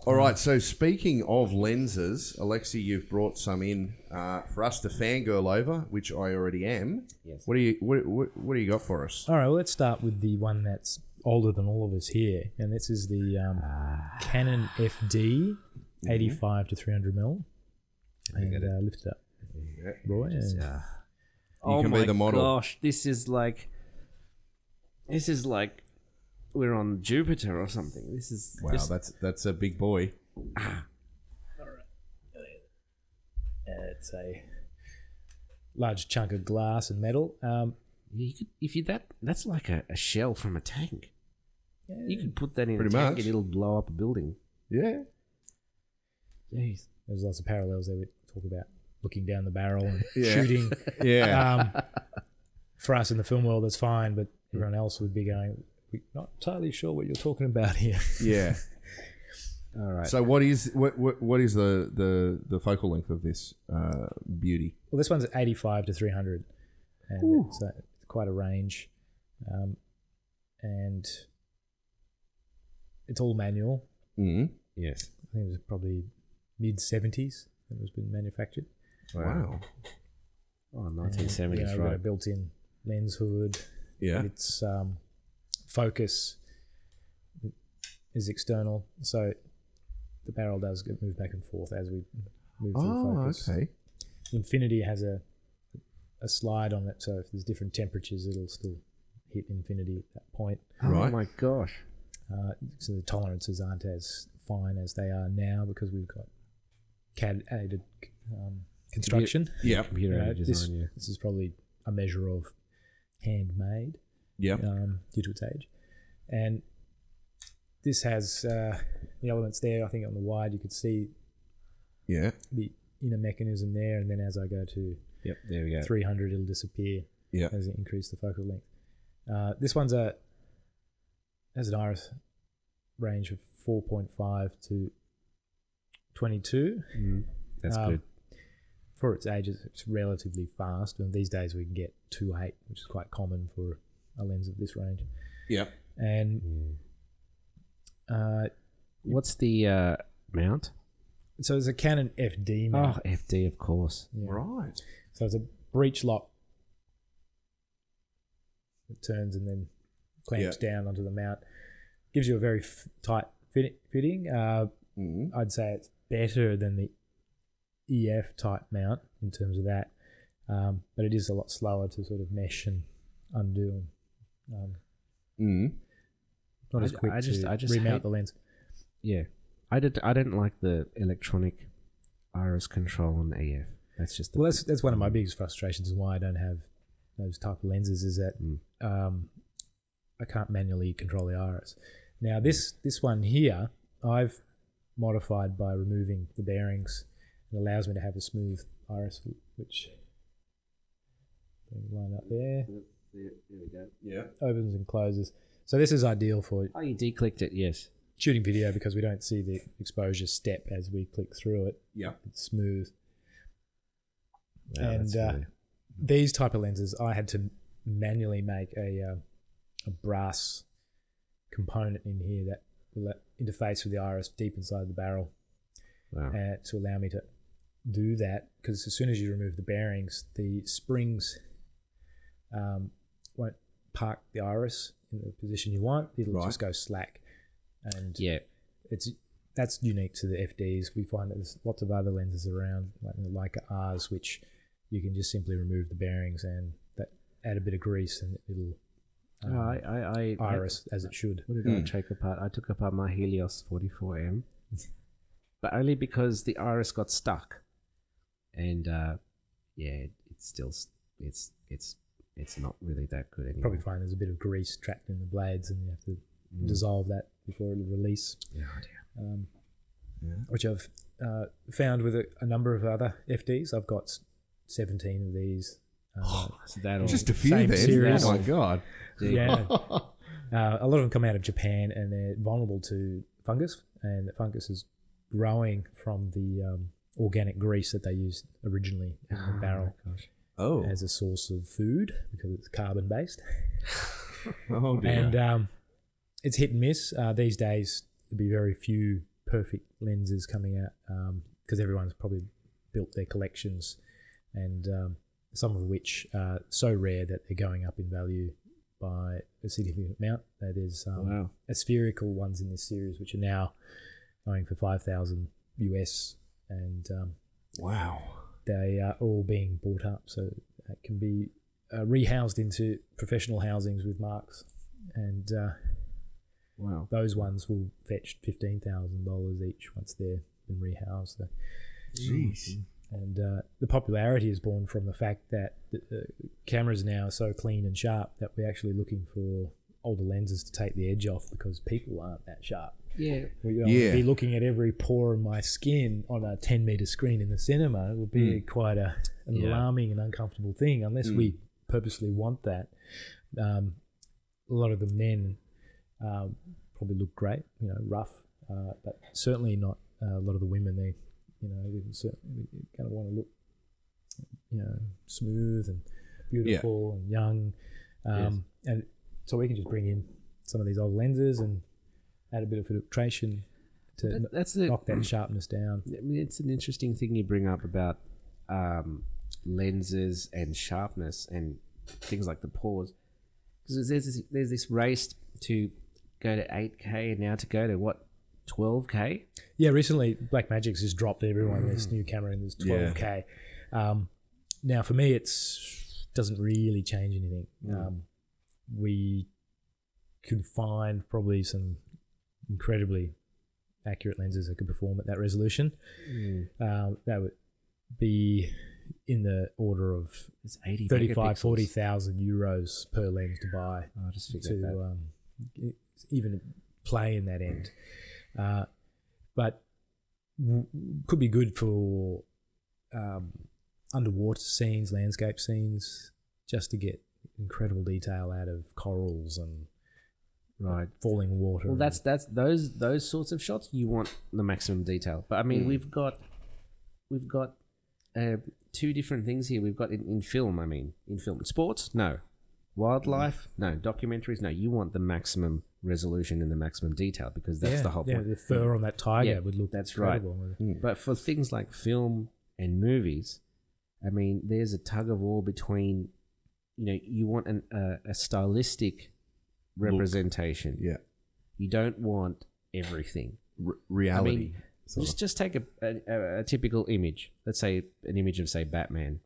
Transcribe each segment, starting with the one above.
All right, so speaking of lenses, Aleksei, you've brought some in for us to fangirl over, which I already am. Yes. What do you got for us? All right, well, let's start with the one that's older than all of us here, and this is the Canon FD 85 to 300 mm. And lift it up, Roy. And, you can be the model. Gosh, this is like we're on Jupiter or something. This is Wow, that's a big boy. it's a large chunk of glass and metal. you could, that's like a shell from a tank. Yeah. You could put that in Pretty a tank much. and it'll blow up a building. Yeah. Jeez. There's lots of parallels there. We talk about looking down the barrel and Yeah. shooting. Yeah. For us in the film world, that's fine, but everyone else would be going, we're not entirely sure what you're talking about here. Yeah. All right. So what is the focal length of this beauty? Well, this one's 85 to 300, and it's quite a range, and it's all manual. Mm. Yes. I think it was probably mid-70s that it was been manufactured. Wow. Oh, 1970s, We've got a right. built-in lens hood. Yeah. Its focus is external, so the barrel does get moved back and forth as we move through focus. Okay. Infinity has a slide on it, so if there's different temperatures, it'll still hit infinity at that point. Right. Oh my gosh. So the tolerances aren't as fine as they are now because we've got CAD-aided construction. Yeah. Computer-aided design, This is probably a measure of handmade Yeah. due to its age. And this has the elements there. I think on the wide you could see Yeah. the inner mechanism there, and then as I go to Yep, there we go. 300 it'll disappear Yeah. as it increases the focal length. This one's has an iris range of 4.5 to 22. That's good. For its age, it's relatively fast, and these days we can get 2.8, which is quite common for a lens of this range. Yeah. And What's the mount? so there's a Canon FD mount. Oh, FD, of course. Yeah. Right. So it's a breech lock that turns and then clamps down onto the mount. Gives you a very tight fitting. I'd say it's better than the EF type mount in terms of that, but it is a lot slower to sort of mesh and undo. Not as quick I just remount hate- the lens. Yeah. I don't like the electronic iris control on the EF. That's just the... Well, that's one of my biggest frustrations and why I don't have those type of lenses is that I can't manually control the iris. Now this one here I've modified by removing the bearings. It allows me to have a smooth iris, which line up there, There we go. Yeah. opens and closes. So this is ideal for Oh, you declicked it, yes. shooting video because we don't see the exposure step as we click through it. Yeah. It's smooth. Wow, And that's really- these type of lenses, I had to manually make a brass component in here that will interface with the iris deep inside the barrel wow. to allow me to do that. Because as soon as you remove the bearings, the springs won't park the iris in the position you want. It'll just go slack. And Yeah. that's unique to the FDs. We find that there's lots of other lenses around, like the Leica Rs, which you can just simply remove the bearings and that add a bit of grease and it'll iris as it should. What did I take apart? I took apart my Helios 44M, but only because the iris got stuck, and it's still it's not really that good anymore. Probably find there's a bit of grease trapped in the blades and you have to dissolve that before it'll release. Which I've found with a number of other FDs. I've got 17 of these. So that all, Just a few Same then. series. Oh my god. Yeah. A lot of them come out of Japan and they're vulnerable to fungus, and the fungus is growing from the organic grease that they used originally in the barrel Oh. as a source of food because it's carbon based. Oh dear. And it's hit and miss. These days, there'll be very few perfect lenses coming out, because everyone's probably built their collections, and some of which are so rare that they're going up in value by a significant amount. There's spherical ones in this series which are now going for $5,000 US, and Wow. they are all being bought up, so it can be rehoused into professional housings with marks, and Wow. those ones will fetch $15,000 each once they're been rehoused. So, Jeez. and the popularity is born from the fact that the cameras now are so clean and sharp that we're actually looking for older lenses to take the edge off, because people aren't that sharp. Yeah. We're going to be looking at every pore in my skin on a 10-meter screen in the cinema. It would be quite an alarming and uncomfortable thing, unless we purposely want that. A lot of the men probably look great, rough, but certainly not a lot of the women. They're going to want to look, smooth and beautiful and young, and so we can just bring in some of these old lenses and add a bit of filtration to knock that sharpness down. I mean, it's an interesting thing you bring up about lenses and sharpness and things like the pores, because there's this race to go to 8K and now to go to what, 12K? Yeah, recently Blackmagic's just dropped everyone this new camera and there's 12K. Now for me, it's doesn't really change anything. We could find probably some incredibly accurate lenses that could perform at that resolution. That would be in the order of 40,000 euros per lens to buy to even play in that end. But could be good for underwater scenes, landscape scenes, just to get incredible detail out of corals and falling water. Well, that's those sorts of shots you want the maximum detail. But I mean, we've got two different things here. We've got in film. I mean, in film, sports, no. Wildlife, no. Documentaries, no. You want the maximum resolution and the maximum detail, because that's the whole point. The fur on that tiger would look incredible. Right. But for things like film and movies, I mean, there's a tug of war between, you want a stylistic representation. Yeah. You don't want everything. Reality. I mean, just take a typical image. Let's say an image of, say, Batman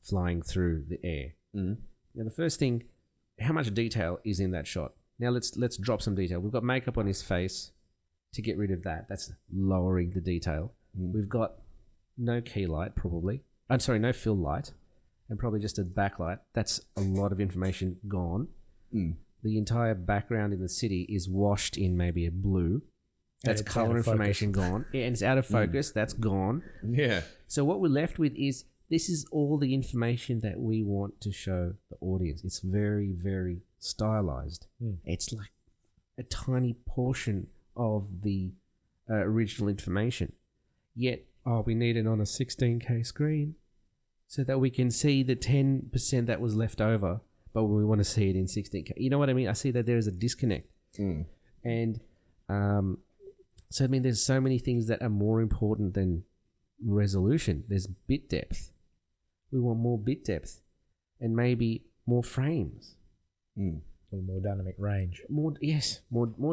flying through the air. Now, the first thing, how much detail is in that shot? Now, let's drop some detail. We've got makeup on his face to get rid of that. That's lowering the detail. We've got no key light, probably. I'm sorry, no fill light, and probably just a backlight. That's a lot of information gone. The entire background in the city is washed in maybe a blue. That's color information gone. Yeah, and it's out of focus. That's gone. Yeah. So what we're left with is, this is all the information that we want to show the audience. It's very, very stylized. It's like a tiny portion of the original information. Yet, we need it on a 16K screen so that we can see the 10% that was left over, but we want to see it in 16K. You know what I mean? I see that there is a disconnect. And so, I mean, there's so many things that are more important than resolution. There's bit depth. We want more bit depth and maybe more frames. Or more dynamic range. More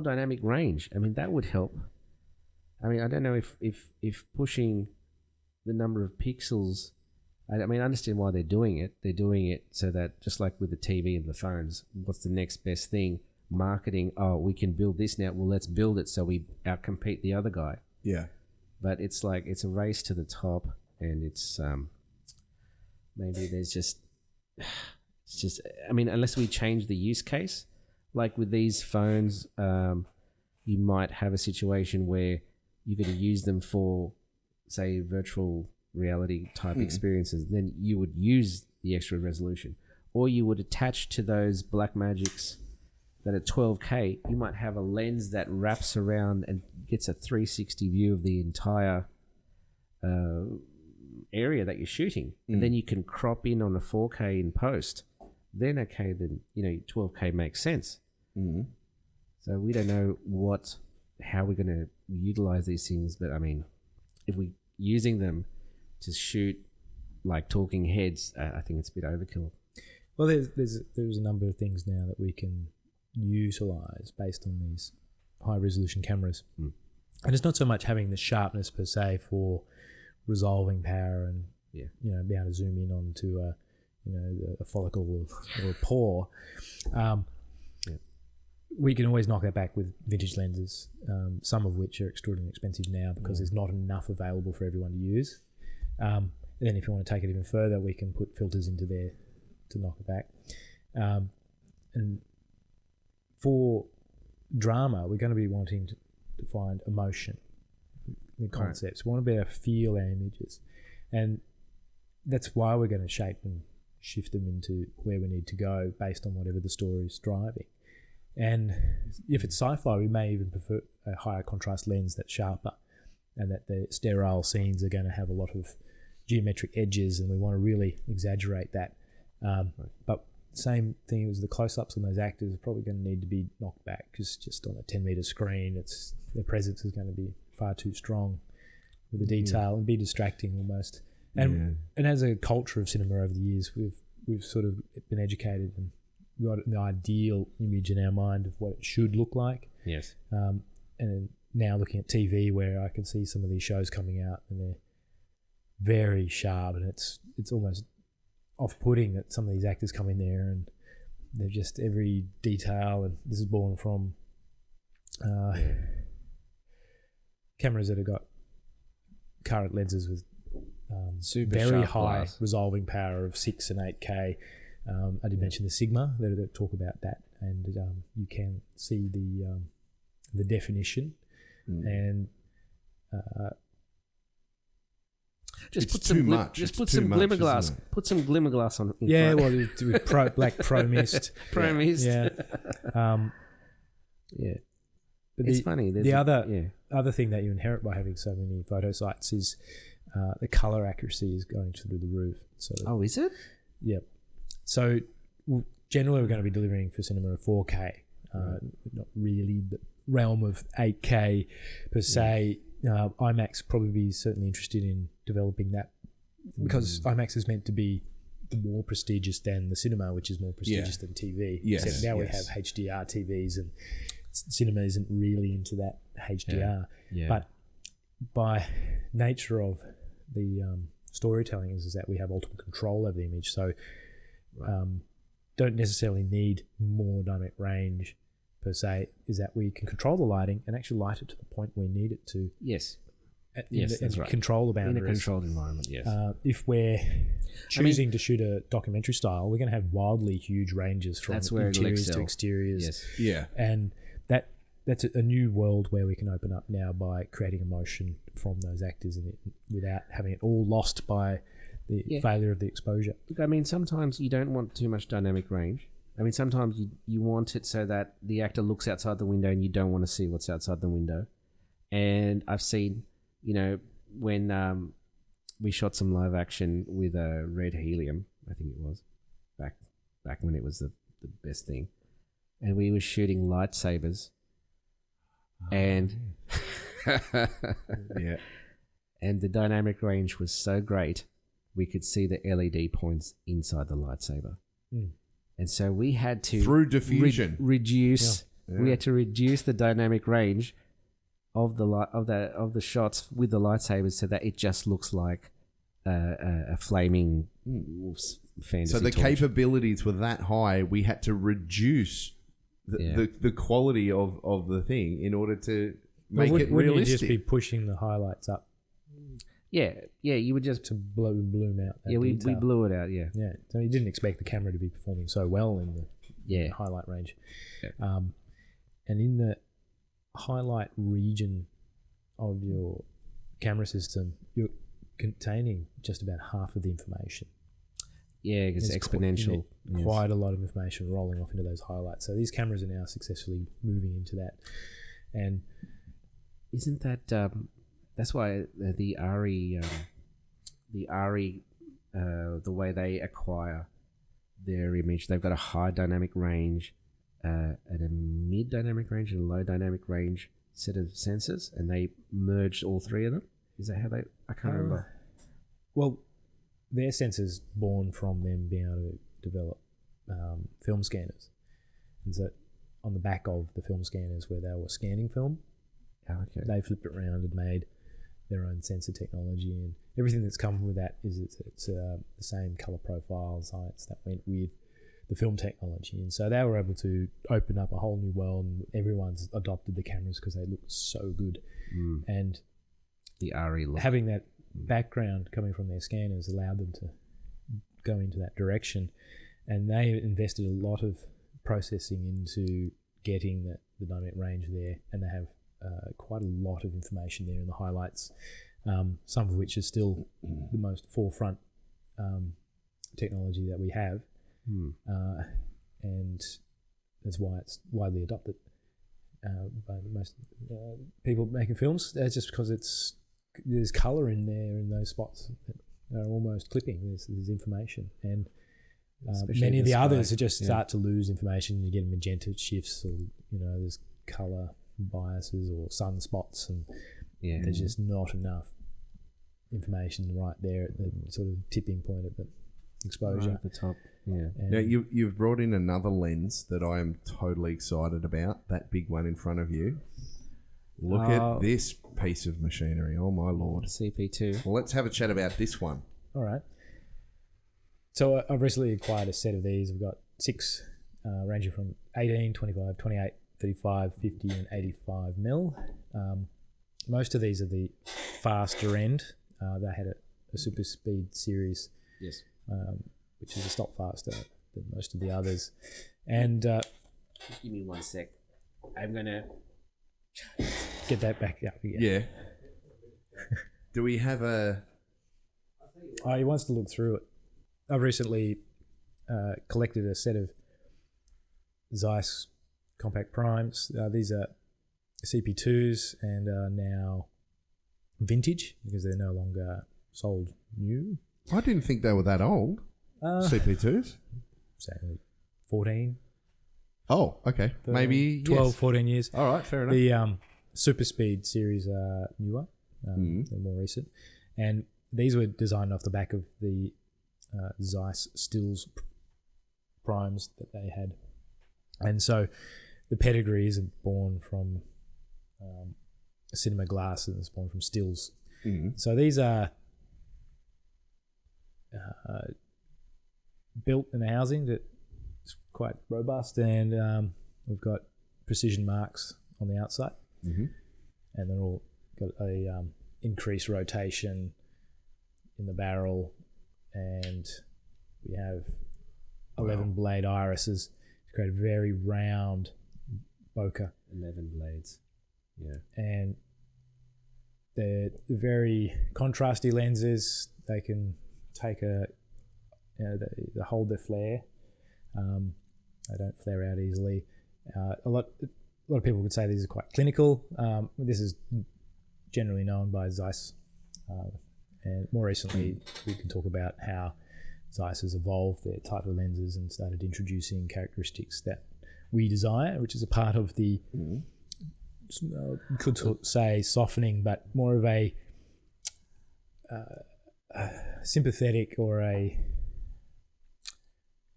dynamic range. I mean, that would help. I mean, I don't know if pushing the number of pixels, I mean, I understand why they're doing it. They're doing it so that, just like with the TV and the phones, what's the next best thing? Marketing, we can build this now. Well, let's build it so we outcompete the other guy. Yeah. But it's like, it's a race to the top, and it's maybe there's just, it's just, I mean, unless we change the use case, like with these phones, you might have a situation where you're going to use them for, say, virtual reality type experiences. Then you would use the extra resolution, or you would attach to those Blackmagics that at 12K, you might have a lens that wraps around and gets a 360 view of the entire area that you're shooting. And then you can crop in on a 4K in post. Then, okay, then, 12K makes sense. So we don't know how we're going to utilize these things. But I mean, if we're using them to shoot like talking heads, I think it's a bit overkill. Well, there's a number of things now that we can utilize based on these high resolution cameras, and it's not so much having the sharpness per se for resolving power and you know, be able to zoom in onto a follicle or a pore. We can always knock that back with vintage lenses, some of which are extraordinarily expensive now because there's not enough available for everyone to use. And then if you want to take it even further, we can put filters into there to knock it back. And for drama, we're going to be wanting to find emotion in concepts. Right. We want to be able to feel our images. And that's why we're going to shape and shift them into where we need to go based on whatever the story is driving. And if it's sci-fi, we may even prefer a higher contrast lens that's sharper, and that the sterile scenes are going to have a lot of geometric edges, and we want to really exaggerate that. But same thing as the close-ups on those actors are probably going to need to be knocked back, because just on a 10-meter screen, their presence is going to be far too strong with the detail and be distracting almost. And as a culture of cinema over the years, we've sort of been educated and got an ideal image in our mind of what it should look like. Yes. And now looking at TV, where I can see some of these shows coming out and they're very sharp, and it's almost off-putting that some of these actors come in there and they're just every detail, and this is born from cameras that have got current lenses with super very sharp high glass. Resolving power of 6 and 8K. I did mention the Sigma that talk about that, and you can see the definition and just It's put some too much. Just It's put too some much, glimmer isn't glass. it? Put some glimmer glass on. well, with black pro mist. Pro mist. Yeah. Yeah. But It's funny. There's The other thing that you inherit by having so many photo sites is the color accuracy is going through the roof. So is it? yeah. So generally, we're going to be delivering for cinema a 4K, not really the realm of 8K per se. IMAX probably be certainly interested in developing that, because IMAX is meant to be more prestigious than the cinema, which is more prestigious than TV. Yes. Except now we have HDR TVs, and cinema isn't really into that HDR. Yeah. But by nature of the storytelling is that we have ultimate control over the image. So don't necessarily need more dynamic range per se, is that we can control the lighting and actually light it to the point we need it to. Yes. That's right. Control the boundaries. In a controlled environment, yes. If we're choosing to shoot a documentary style, we're going to have wildly huge ranges from interiors to exteriors. Yes. Yeah. And that's a new world where we can open up now by creating emotion from those actors in it without having it all lost by the failure of the exposure. Look, I mean, sometimes you don't want too much dynamic range. I mean, sometimes you want it so that the actor looks outside the window and you don't want to see what's outside the window. And I've seen, when we shot some live action with a red helium, I think it was, back when it was the best thing. And we were shooting lightsabers. And and the dynamic range was so great, we could see the LED points inside the lightsaber. And so we had to Through diffusion reduce. We had to reduce the dynamic range of the shots with the lightsabers so that it just looks like a flaming fantasy So the torch. capabilities were that high, we had to reduce the quality of the thing in order to make it wouldn't realistic. you just be pushing the highlights up Yeah, you would just to bloom out that we detail? blew it out. Yeah, So you didn't expect the camera to be performing so well in the highlight range. Yeah. And in the highlight region of your camera system, you're containing just about half of the information. Yeah, it's exponential. Quite a lot of information rolling off into those highlights. So these cameras are now successfully moving into that. And isn't that that's why the ARRI the way they acquire their image, they've got a high dynamic range, at a mid dynamic range and a low dynamic range set of sensors, and they merged all three of them. Is that how they? I can't remember. Well, their sensors born from them being able to develop film scanners, and so on the back of the film scanners where they were scanning film, they flipped it around and made their own sensor technology, and everything that's come with that is it's the same color profile science that went with the film technology, and so they were able to open up a whole new world, and everyone's adopted the cameras because they look so good, and the RE look. Having that background coming from their scanners allowed them to go into that direction, and they invested a lot of processing into getting the dynamic range there, and they have quite a lot of information there in the highlights, some of which is still the most forefront technology that we have, and that's why it's widely adopted by most people making films. That's just because there's colour in there in those spots that are almost clipping. There's information, and many of the others just start to lose information. You get magenta shifts, or there's colour biases or sunspots, and there's just not enough information right there at the sort of tipping point at the exposure. Right at the top. Yeah. Now you've brought in another lens that I am totally excited about. That big one in front of you. Look at this piece of machinery. Oh my lord. CP2. Well, let's have a chat about this one. All right. So I've recently acquired a set of these. I've got 6 ranging from 18, 25, 28, 35, 50 and 85 mil. Most of these are the faster end. They had a super speed series, yes, which is a stop faster than most of the others. And just give me 1 sec. I'm gonna get that back up again. Yeah. Do we have a... Oh, he wants to look through it. I've recently collected a set of Zeiss compact primes. These are CP2s and are now vintage because they're no longer sold new. I didn't think they were that old. CP2s? So 14. Oh, okay. 13, Maybe 12, yes. 14 years. All right, fair enough. The Super Speed series are newer. They're more recent. And these were designed off the back of the Zeiss stills primes that they had. And so the pedigree isn't born from cinema glass, and it's born from stills. So these are built in a housing that's quite robust, and we've got precision marks on the outside, and they're all got a increased rotation in the barrel, and we have 11 blade irises to create a very round bokeh. 11 blades. Yeah. And they're very contrasty lenses. They can take they hold their flare. They don't flare out easily. A lot of people would say these are quite clinical. This is generally known by Zeiss. And more recently, we can talk about how Zeiss has evolved their type of lenses and started introducing characteristics that we desire, which is a part of the, could say softening, but more of a sympathetic or a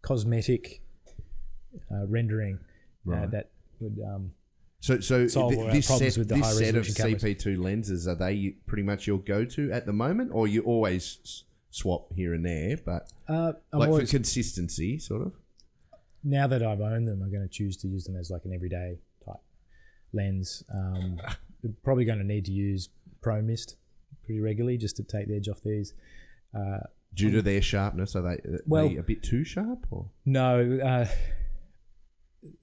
cosmetic rendering that would solve all our problems with the high set of resolution cameras. CP2 lenses, are they pretty much your go-to at the moment, or you always swap here and there, but for consistency, sort of? Now that I've owned them, I'm going to choose to use them as like an everyday type lens. We're probably going to need to use Pro Mist pretty regularly just to take the edge off these. Due to their sharpness, are they a bit too sharp? Or? No.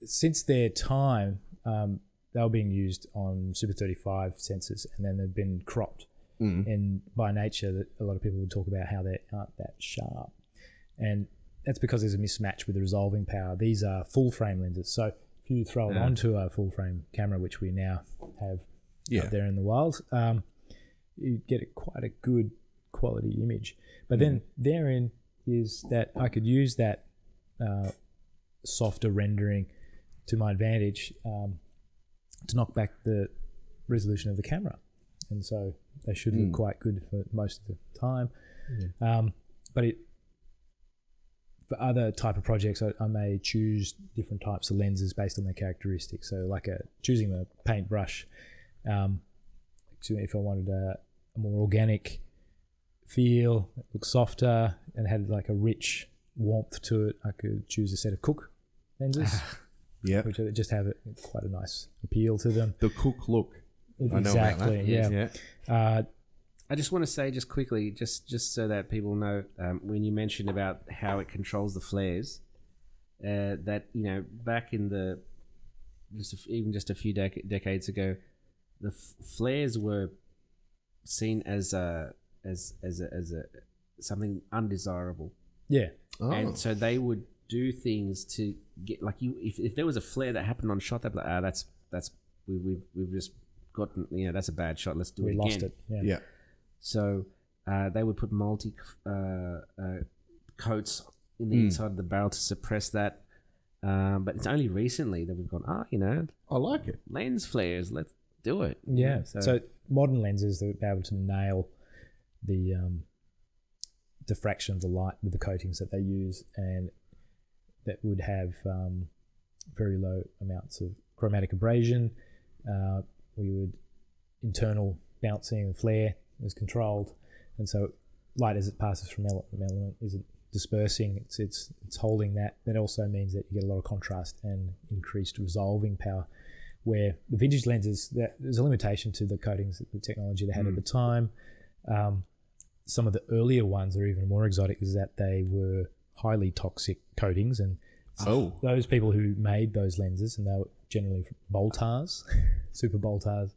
Since their time, they were being used on Super 35 sensors, and then they've been cropped. And by nature, a lot of people would talk about how they aren't that sharp. And that's because there's a mismatch with the resolving power. These are full frame lenses. So if you throw it onto a full frame camera, which we now have out there in the wild, you get quite a good quality image. But then therein is that I could use that softer rendering to my advantage to knock back the resolution of the camera, and so they should look quite good for most of the time. But for other type of projects, I may choose different types of lenses based on their characteristics. So like choosing a paintbrush, if I wanted a more organic feel, it looks softer and had like a rich warmth to it, I could choose a set of Cook lenses. Which just have quite a nice appeal to them. The Cook look. Exactly. I know about that. Yeah. I just want to say just quickly, just so that people know, when you mentioned about how it controls the flares, that back in the even just a few decades ago, the flares were seen as something undesirable. Yeah. And so they would do things to get if there was a flare that happened on shot, they'd be like, we've just gotten, that's a bad shot, let's do it again. We lost it. Yeah. So they would put multi coats in the inside of the barrel to suppress that. But it's only recently that we've gone, I like it. lens flares, let's do it. Yeah. So modern lenses, they're able to nail the diffraction of the light with the coatings that they use, and that would have very low amounts of chromatic abrasion. We would internal bouncing and flare is controlled, and so light as it passes from element to element isn't dispersing. It's holding that. That also means that you get a lot of contrast and increased resolving power. Where the vintage lenses, there's a limitation to the coatings, the technology they had at the time. Some of the earlier ones are even more exotic, is that they were highly toxic coatings, and those people who made those lenses, and they were generally Boltars, super Boltars,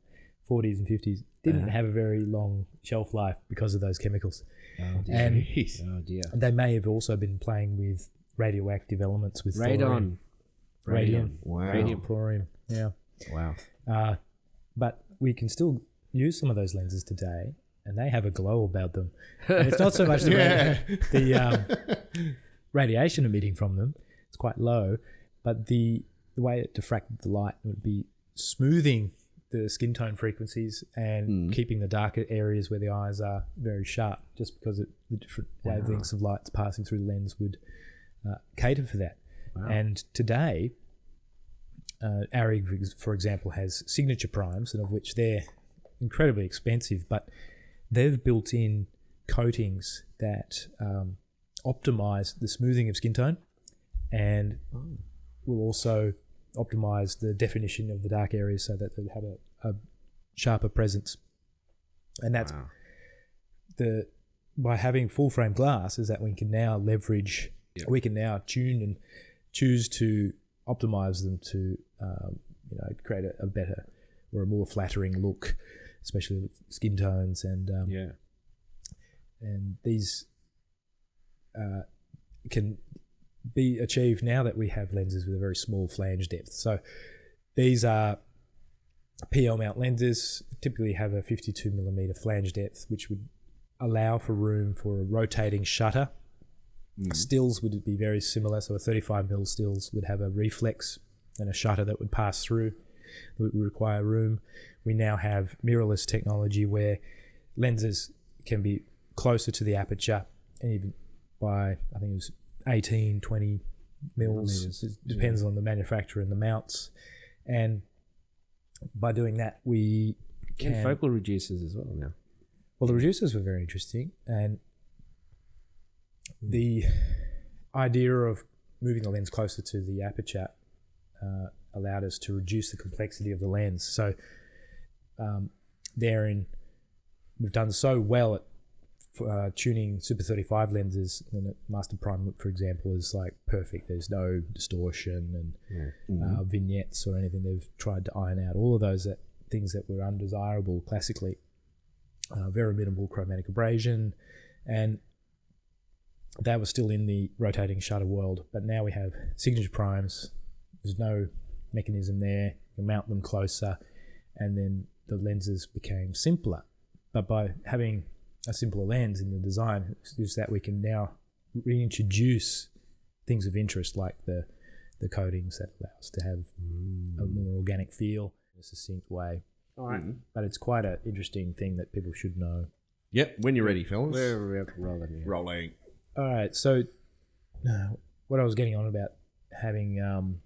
40s and 50s, didn't have a very long shelf life because of those chemicals. Oh dear. And they may have also been playing with radioactive elements with Radon. Radium. Wow. Radium, thorium. Yeah. Wow. But we can still use some of those lenses today, and they have a glow about them. And it's not so much the radiation emitting from them; it's quite low. But the way it diffracted the light would be smoothing the skin tone frequencies and keeping the darker areas where the eyes are very sharp, just because the different wavelengths of lights passing through the lens would cater for that. Wow. And today, ARRI, for example, has signature primes, and of which they're incredibly expensive, but they've built in coatings that optimize the smoothing of skin tone, and will also optimize the definition of the dark areas so that they have a sharper presence. And that's by having full frame glass, is that we can now leverage, we can now tune and choose to optimize them to create a better or a more flattering look, especially with skin tones, and these can be achieved now that we have lenses with a very small flange depth. So these are PL mount lenses, typically have a 52mm flange depth, which would allow for room for a rotating shutter. Stills would be very similar, so a 35mm stills would have a reflex and a shutter that would pass through. It would require room. We now have mirrorless technology where lenses can be closer to the aperture, and even by, I think it was 18, 20 mils. It depends on the manufacturer and the mounts. And by doing that, we can... And focal reducers as well now. Well, the reducers were very interesting, and the idea of moving the lens closer to the aperture allowed us to reduce the complexity of the lens. So we've done so well at tuning Super 35 lenses, and Master Prime, for example, is like perfect. There's no distortion and vignettes or anything. They've tried to iron out all of those things that were undesirable classically. Very minimal chromatic abrasion, and that was still in the rotating shutter world. But now we have signature primes. There's no mechanism there. You mount them closer, and then the lenses became simpler. But by having a simpler lens in the design, is that we can now reintroduce things of interest, like the coatings that allow us to have a more organic feel in a succinct way. All right. But it's quite an interesting thing that people should know. Yep, when you're ready, fellas. We're rolling here. Rolling. All right, so what I was getting on about having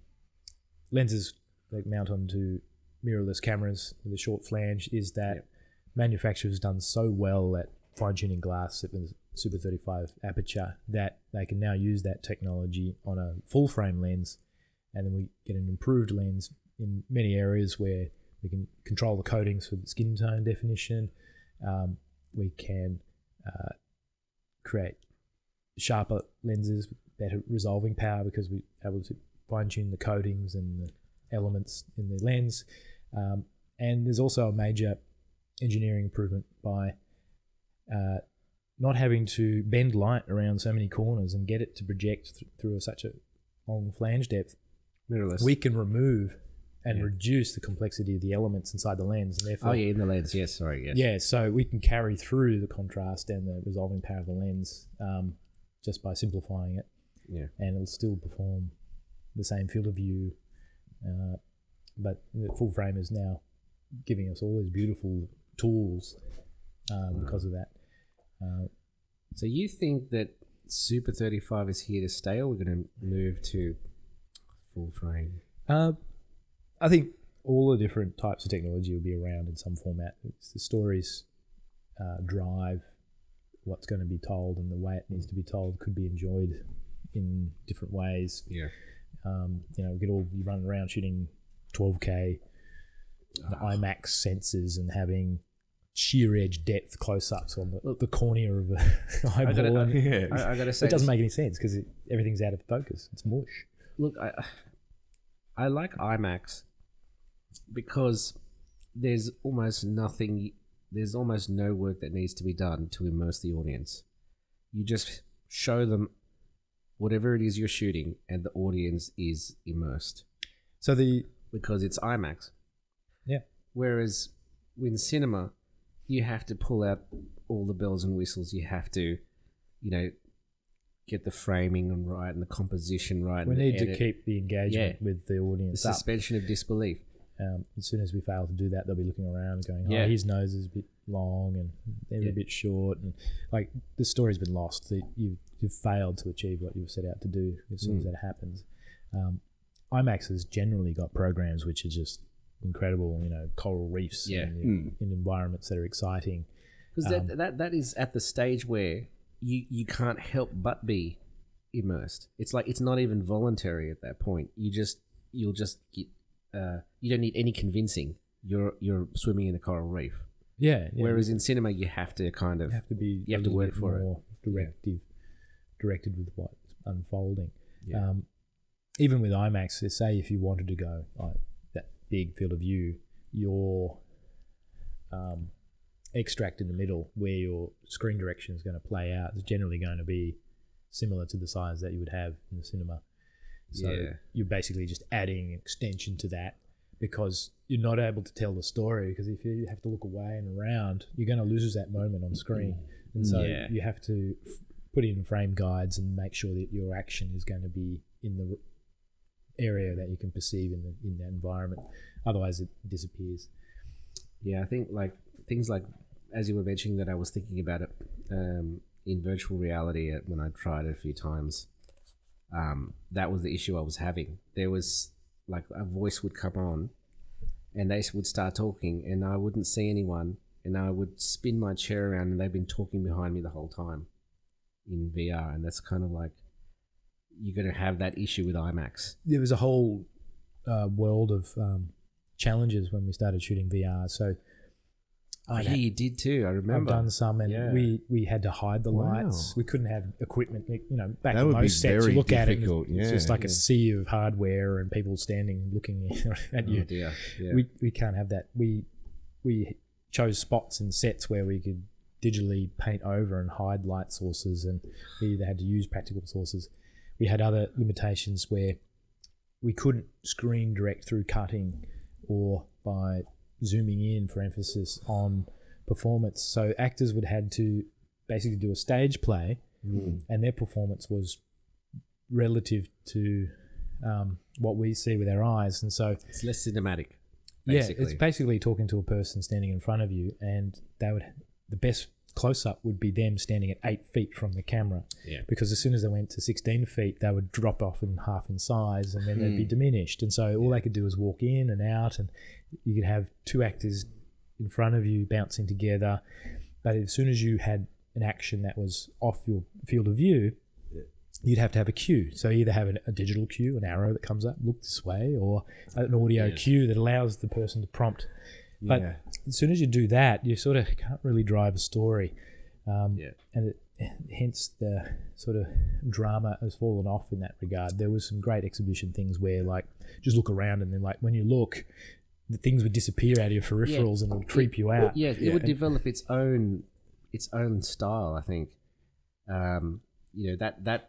lenses that mount onto mirrorless cameras with a short flange is that manufacturers done so well at fine-tuning glass with a Super 35 aperture that they can now use that technology on a full-frame lens, and then we get an improved lens in many areas where we can control the coatings for the skin tone definition. We can create sharper lenses with better resolving power because we're able to fine-tune the coatings and the elements in the lens. And there's also a major engineering improvement by not having to bend light around so many corners and get it to project through such a long flange depth. Mirrorless. We can remove and reduce the complexity of the elements inside the lens. And therefore, in the lens. Yes, sorry. Yes. Yeah, so we can carry through the contrast and the resolving power of the lens just by simplifying it. Yeah. And it'll still perform the same field of view. But the full frame is now giving us all these beautiful tools because of that. So you think that Super 35 is here to stay, or we're going to move to full frame? I think all the different types of technology will be around in some format. It's the stories drive what's going to be told, and the way it needs to be told could be enjoyed in different ways. Yeah. We could all be running around shooting 12K, the IMAX sensors, and having sheer edge depth close-ups on the cornea of an eyeball. I gotta say, it doesn't make any sense because everything's out of focus. It's mush. Look, I like IMAX because there's almost nothing, there's almost no work that needs to be done to immerse the audience. You just show them whatever it is you're shooting, and the audience is immersed. Because it's IMAX. Yeah. Whereas in cinema, you have to pull out all the bells and whistles. You have to, get the framing right and the composition right. We need to keep the engagement with the audience. The suspension of disbelief. As soon as we fail to do that, they'll be looking around and going, his nose is a bit long and they're a bit short. And like the story's been lost. You've failed to achieve what you've set out to do as soon as that happens. IMAX has generally got programs which are just incredible, coral reefs in environments that are exciting. Because that is at the stage where you can't help but be immersed. It's like it's not even voluntary at that point. You'll just get you don't need any convincing. You're swimming in a coral reef. Yeah. Whereas in cinema you have to you have to work for it. Directed with what's unfolding. Yeah. Even with IMAX, say if you wanted to go that big field of view, your extract in the middle where your screen direction is going to play out is generally going to be similar to the size that you would have in the cinema. So you're basically just adding extension to that because you're not able to tell the story, because if you have to look away and around, you're going to lose that moment on screen. And so you have to put in frame guides and make sure that your action is going to be in the area that you can perceive in that environment. Otherwise it disappears. Yeah, I think like things like, as you were mentioning, that I was thinking about it in virtual reality when I tried it a few times. That was the issue I was having. There was like a voice would come on and they would start talking and I wouldn't see anyone, and I would spin my chair around and they've been talking behind me the whole time in VR. And that's kind of like, you're going to have that issue with IMAX. There was a whole world of challenges when we started shooting VR. So you did too. I remember. I've done some, and we had to hide the lights. We couldn't have equipment. Back in most sets, you look at it, it's just like a sea of hardware and people standing looking at you. Oh dear. Yeah. We can't have that. We chose spots in sets where we could digitally paint over and hide light sources, and we either had to use practical sources. We had other limitations where we couldn't screen direct through cutting or by zooming in for emphasis on performance. So actors would had to basically do a stage play, and their performance was relative to what we see with our eyes. And so it's less cinematic. basically. Yeah, it's basically talking to a person standing in front of you, and the best close-up would be them standing at 8 feet from the camera. Yeah. Because as soon as they went to 16 feet, they would drop off in half in size, and then they'd be diminished. And so all they could do was walk in and out, and you could have two actors in front of you bouncing together. But as soon as you had an action that was off your field of view, you'd have to have a cue. So you either have a digital cue, an arrow that comes up, look this way, or an audio cue that allows the person to prompt. But as soon as you do that, you sort of can't really drive a story. And hence the sort of drama has fallen off in that regard. There was some great exhibition things where, like, just look around and then, like, when you look, the things would disappear out of your peripherals and it'll creep you out. It would develop its own style, I think. That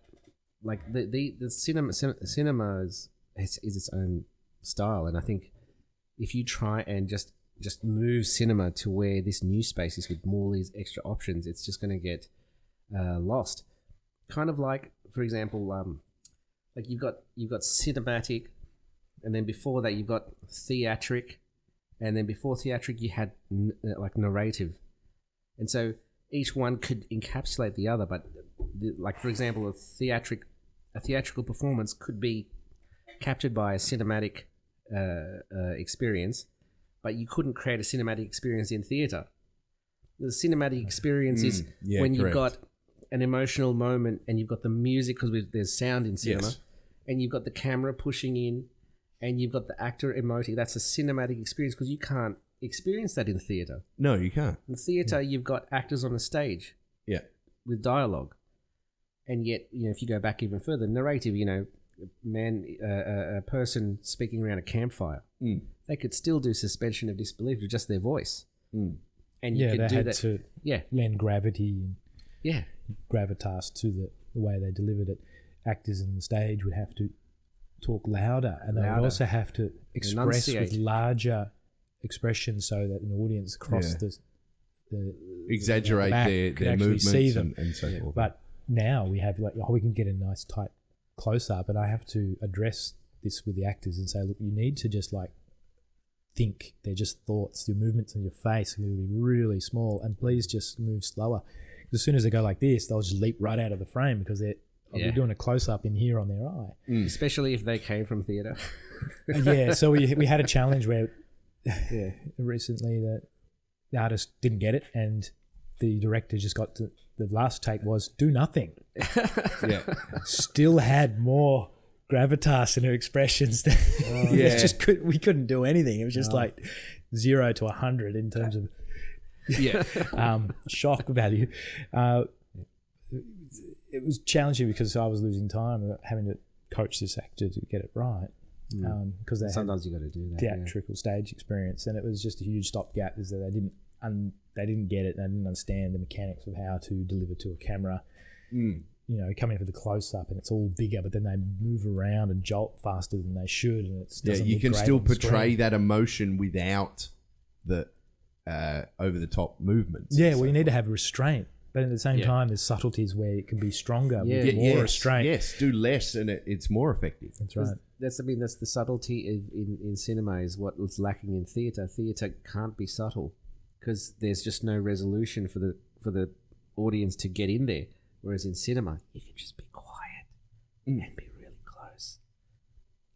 like the cinema is its own style, and I think if you try and just move cinema to where this new space is with all these extra options, it's just going to get lost. Kind of like, for example, like you've got cinematic, and then before that you've got theatric, and then before theatric you had like narrative, and so each one could encapsulate the other. But like, for example, a theatrical performance could be captured by a cinematic experience, but you couldn't create a cinematic experience in theatre. The cinematic experience is when you've got an emotional moment and you've got the music, because there's sound in cinema, and you've got the camera pushing in, and you've got the actor emoting. That's a cinematic experience, because you can't experience that in theatre. No, you can't. In theatre, you've got actors on a stage with dialogue. And yet, if you go back even further, narrative, a person speaking around a campfire, they could still do suspension of disbelief with just their voice. And you could do that to lend gravity and gravitas to the way they delivered it. Actors on the stage would have to talk louder, and they would also have to express with larger expressions so that an audience across the exaggerate their movements and so forth. But now we have we can get a nice tight close up, and I have to address this with the actors and say, look, you need to just think. They're just thoughts. Your movements on your face are going to be really small, and please just move slower. As soon as they go like this, they'll just leap right out of the frame because I'll be doing a close up in here on their eye. Especially if they came from theatre. So we had a challenge where recently the artist didn't get it, and the director just got to the last take was do nothing. Still had more gravitas in her expressions. We couldn't do anything. It was just like 0 to 100 in terms of shock value. It was challenging because I was losing time having to coach this actor to get it right. Because they sometimes you got to do that. Theatrical stage experience, and it was just a huge stopgap. Is that they didn't get it. They didn't understand the mechanics of how to deliver to a camera. Come in for the close up and it's all bigger, but then they move around and jolt faster than they should, and it doesn't you look can great still on the portray screen. that emotion without the over the top movements. Yeah, well, you need to have restraint, but at the same time, there's subtleties where it can be stronger with more restraint. Yes, do less and it's more effective. That's right. That's the subtlety in cinema is what was lacking in theatre. Theatre can't be subtle because there's just no resolution for the audience to get in there. Whereas in cinema, you can just be quiet and be really close.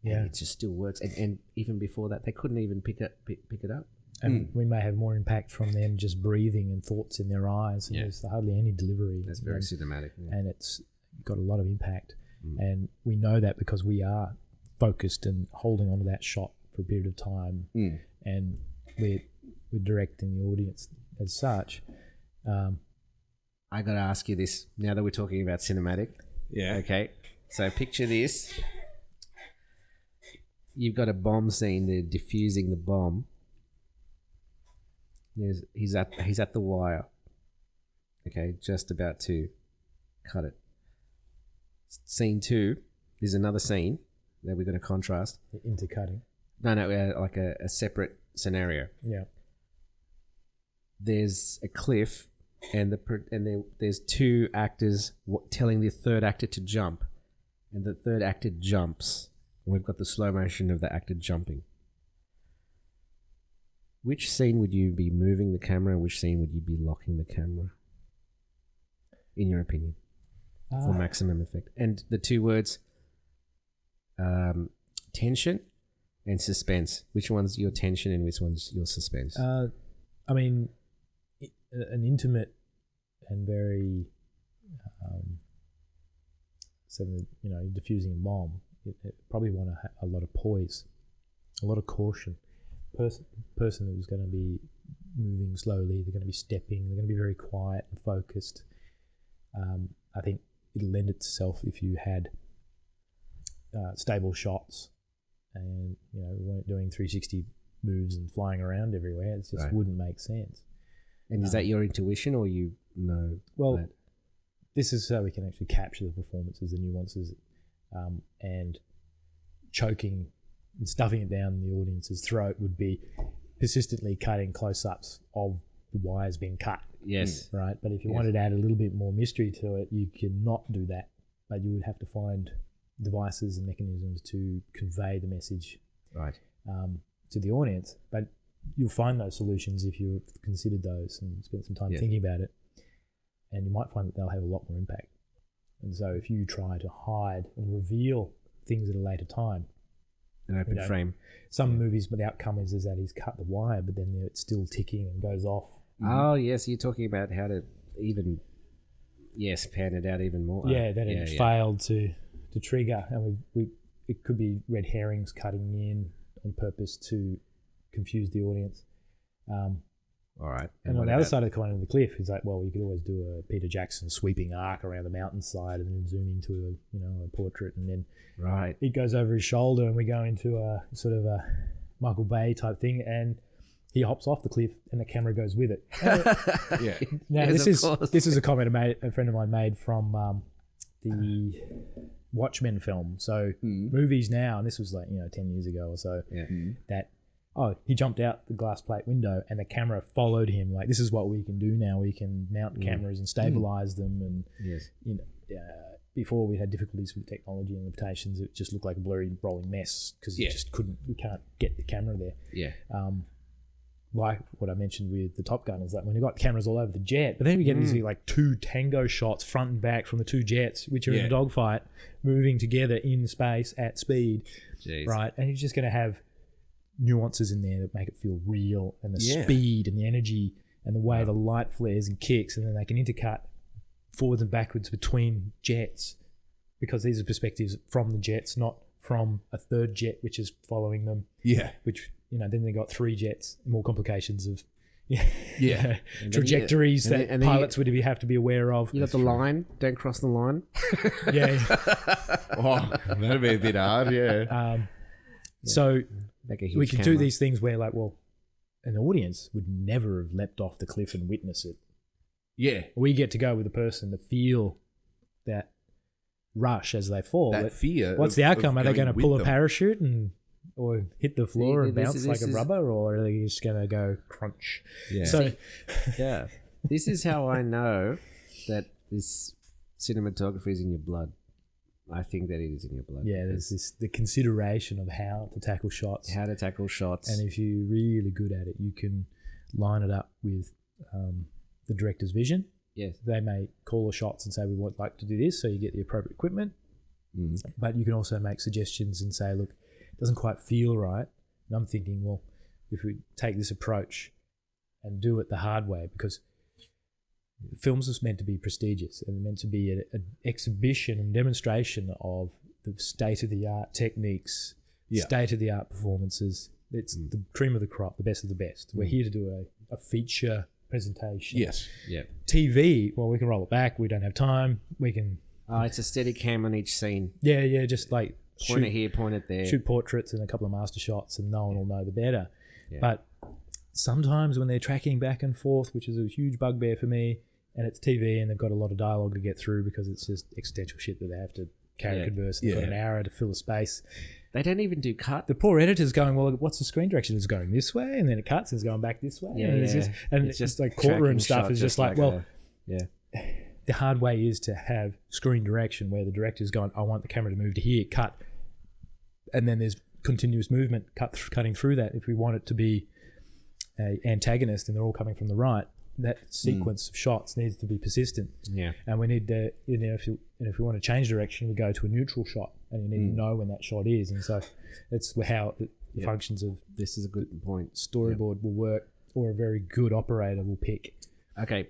And it just still works. And even before that, they couldn't even pick it up. And we may have more impact from them just breathing and thoughts in their eyes. And there's hardly any delivery. That's very cinematic. Yeah. And it's got a lot of impact. And we know that because we are focused and holding on to that shot for a period of time. And we're directing the audience as such. I got to ask you this now that we're talking about cinematic. Yeah. Okay. So picture this. You've got a bomb scene. They're defusing the bomb. He's at the wire. Okay, just about to cut it. Scene 2. There's another scene that we're going to contrast. Intercutting. No, like a separate scenario. Yeah. There's a cliff. And there's two actors telling the third actor to jump, and the third actor jumps. And we've got the slow motion of the actor jumping. Which scene would you be moving the camera, and which scene would you be locking the camera? In your opinion, for maximum effect. And the two words, tension and suspense. Which one's your tension and which one's your suspense? I mean, an intimate and very, diffusing a bomb, it probably want a lot of poise, a lot of caution. Person who's going to be moving slowly, they're going to be stepping, they're going to be very quiet and focused. I think it'll lend itself if you had stable shots, and we weren't doing 360 moves and flying around everywhere. It just wouldn't make sense. And is that your intuition, or you know? Well, that? This is so we can actually capture the performances, the nuances, and choking and stuffing it down the audience's throat would be persistently cutting close-ups of the wires being cut. Yes. Right? But if you wanted to add a little bit more mystery to it, you cannot do that. But you would have to find devices and mechanisms to convey the message to the audience. But you'll find those solutions if you've considered those and spent some time thinking about it. And you might find that they'll have a lot more impact. And so if you try to hide and reveal things at a later time, an open frame. Some movies, but the outcome is that he's cut the wire, but then it's still ticking and goes off. Oh, yes. You're talking about how to even, pan it out even more. Yeah, that it failed to trigger. And it could be red herrings cutting in on purpose to confuse the audience. All right. And on the other side of the coin of the cliff is like, well, you could always do a Peter Jackson sweeping arc around the mountainside and then zoom into a portrait, and then it goes over his shoulder and we go into a sort of a Michael Bay type thing, and he hops off the cliff and the camera goes with it. Now this is a comment a friend of mine made from the Watchmen film. So movies now, and this was 10 years ago or so, that he jumped out the glass plate window and the camera followed him. Like, this is what we can do now. We can mount cameras and stabilize them. And before we had difficulties with technology and limitations, it just looked like a blurry rolling mess because we can't get the camera there. Yeah. Like what I mentioned with the Top Gun is that when you've got cameras all over the jet, but then we get these like two tango shots front and back from the two jets, which are in a dogfight, moving together in space at speed. Jeez. Right? And you're just going to have nuances in there that make it feel real, and the speed and the energy and the way the light flares and kicks, and then they can intercut forwards and backwards between jets because these are perspectives from the jets, not from a third jet which is following them. Yeah. Which, then they got three jets, more complications of trajectories that pilots would have to be aware of. You got the line, don't cross the line. Oh, that'd be a bit hard, So we can do these things where, an audience would never have leapt off the cliff and witness it. Yeah. We get to go with the person to feel that rush as they fall. That fear. What's the outcome? Are they going to pull a parachute or hit the floor and bounce like a rubber, or are they just going to go crunch? Yeah. So, this is how I know that this cinematography is in your blood. I think that it is in your blood. Yeah, there's the consideration of how to tackle shots. And if you're really good at it, you can line it up with the director's vision. Yes. They may call the shots and say, we would like to do this, so you get the appropriate equipment. But you can also make suggestions and say, look, it doesn't quite feel right. And I'm thinking, well, if we take this approach and do it the hard way, because films is meant to be prestigious and meant to be an exhibition and demonstration of the state-of-the-art techniques, state-of-the-art performances. It's the cream of the crop, the best of the best. We're here to do a feature presentation. Yes. Yeah. TV, well, we can roll it back. We don't have time. We can... it's a steady cam on each scene. Yeah, just like... Point it here, point it there. Shoot portraits and a couple of master shots and no one will know the better. Yeah. But sometimes when they're tracking back and forth, which is a huge bugbear for me, and it's TV and they've got a lot of dialogue to get through because it's just existential shit that they have to carry converse and they've got an hour to fill a space. They don't even do cut. The poor editor's going, well, what's the screen direction? It's going this way, and then it cuts and it's going back this way. Yeah, and it's just like courtroom stuff is just like the hard way is to have screen direction where the director's going, I want the camera to move to here, cut. And then there's continuous movement cutting through that if we want it to be a antagonist and they're all coming from the right, that sequence of shots needs to be persistent. Yeah. And we need to, if you want to change direction, we go to a neutral shot, and you need to know when that shot is. And so it's how it functions of This is a good point. storyboard will work, or a very good operator will pick. Okay,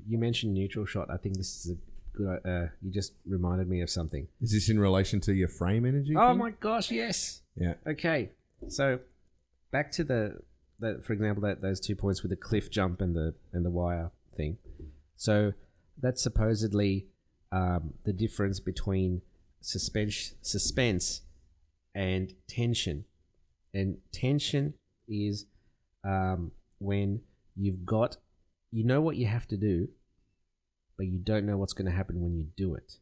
you mentioned neutral shot. I think this is a good. You just reminded me of something. Is this in relation to your frame energy? Oh thing? my gosh, yes. Yeah. Okay, so back to the for example, those 2 points with the cliff jump and the wire thing. So that's supposedly the difference between suspense and tension. And tension is when you've got, you know what you have to do, but you don't know what's going to happen when you do it.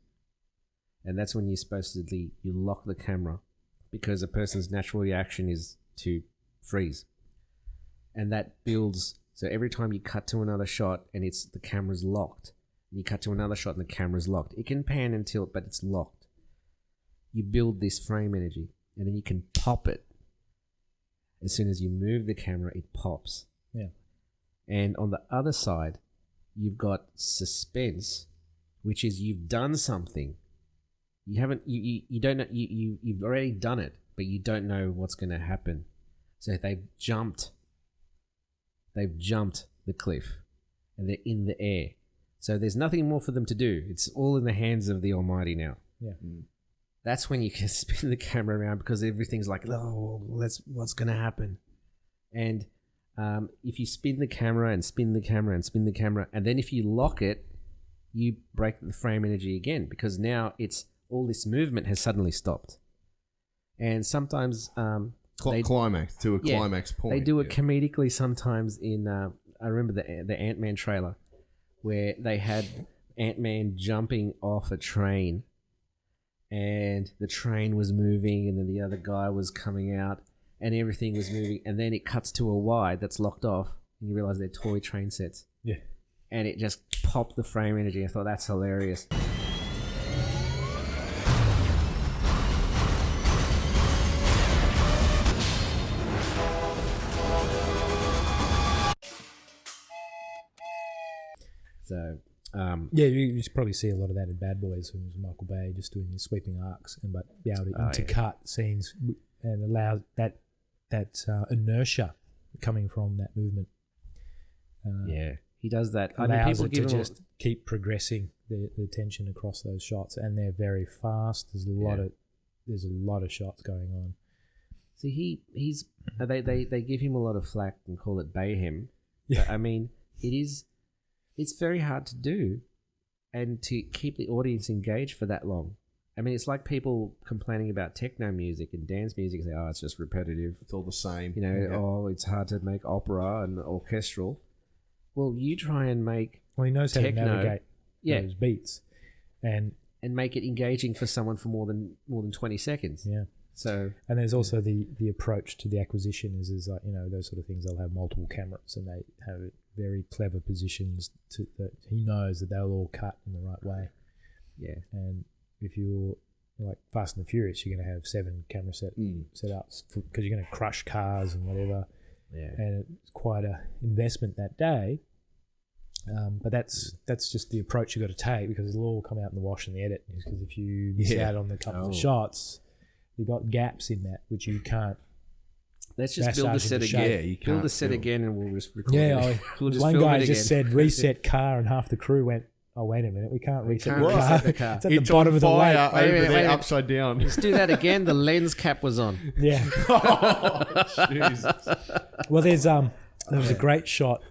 And that's when you supposedly you lock the camera, because a person's natural reaction is to freeze. And that builds, so every time you cut to another shot and the camera's locked, you cut to another shot and the camera's locked. It can pan and tilt, but it's locked. You build this frame energy, and then you can pop it. As soon as you move the camera, it pops. Yeah. And on the other side, you've got suspense, which is you've done something. You haven't, you don't know, you've already done it, but you don't know what's going to happen. So they've jumped the cliff, and they're in the air. So there's nothing more for them to do. It's all in the hands of the Almighty now. Yeah. That's when you can spin the camera around, because everything's like, oh, what's going to happen. And if you spin the camera and spin the camera and spin the camera, and then if you lock it, you break the frame energy again, because now it's all this movement has suddenly stopped. And sometimes climax point. they do it comedically sometimes. In I remember the Ant-Man trailer, where they had Ant-Man jumping off a train, and the train was moving, and then the other guy was coming out, and everything was moving, and then it cuts to a wide that's locked off, and you realize they're toy train sets. Yeah. And it just popped the frame energy. I thought, that's hilarious. So, you probably see a lot of that in Bad Boys, when it was Michael Bay just doing his sweeping arcs, and but be able to intercut scenes and allow that inertia coming from that movement. He does that. Allows it to just keep progressing the tension across those shots, and they're very fast. There's a lot of shots going on. See, they give him a lot of flack and call it Bayhem. Yeah. But, I mean, it's very hard to do, and to keep the audience engaged for that long. I mean, it's like people complaining about techno music and dance music, say, oh, it's just repetitive. It's all the same. You know, oh, it's hard to make opera and orchestral. Well, you try and make he knows how techno, to navigate those beats, and make it engaging for someone for more than 20 seconds. Yeah. So, and there's also the approach to the acquisition is like, you know, those sort of things. They'll have multiple cameras, and they have very clever positions that he knows that they'll all cut in the right way. Yeah. And if you're like Fast and the Furious, you're going to have 7 camera setups, because you're going to crush cars and whatever. Yeah. And it's quite a investment that day. But that's just the approach you got to take, because it'll all come out in the wash and the edit. Because if you miss out on the couple of shots, you've got gaps in that which you can't. Let's just build the set again. Yeah, you can't build the set again, and we'll just record it. We'll just one film guy it just again. said reset car, and half the crew went, "Oh, wait a minute, we can't reset the car. It's at It's the bottom of the lake." over Wait a there, minute. upside down. Let's do that again. The lens cap was on. Yeah. Jesus. Well, there was a great shot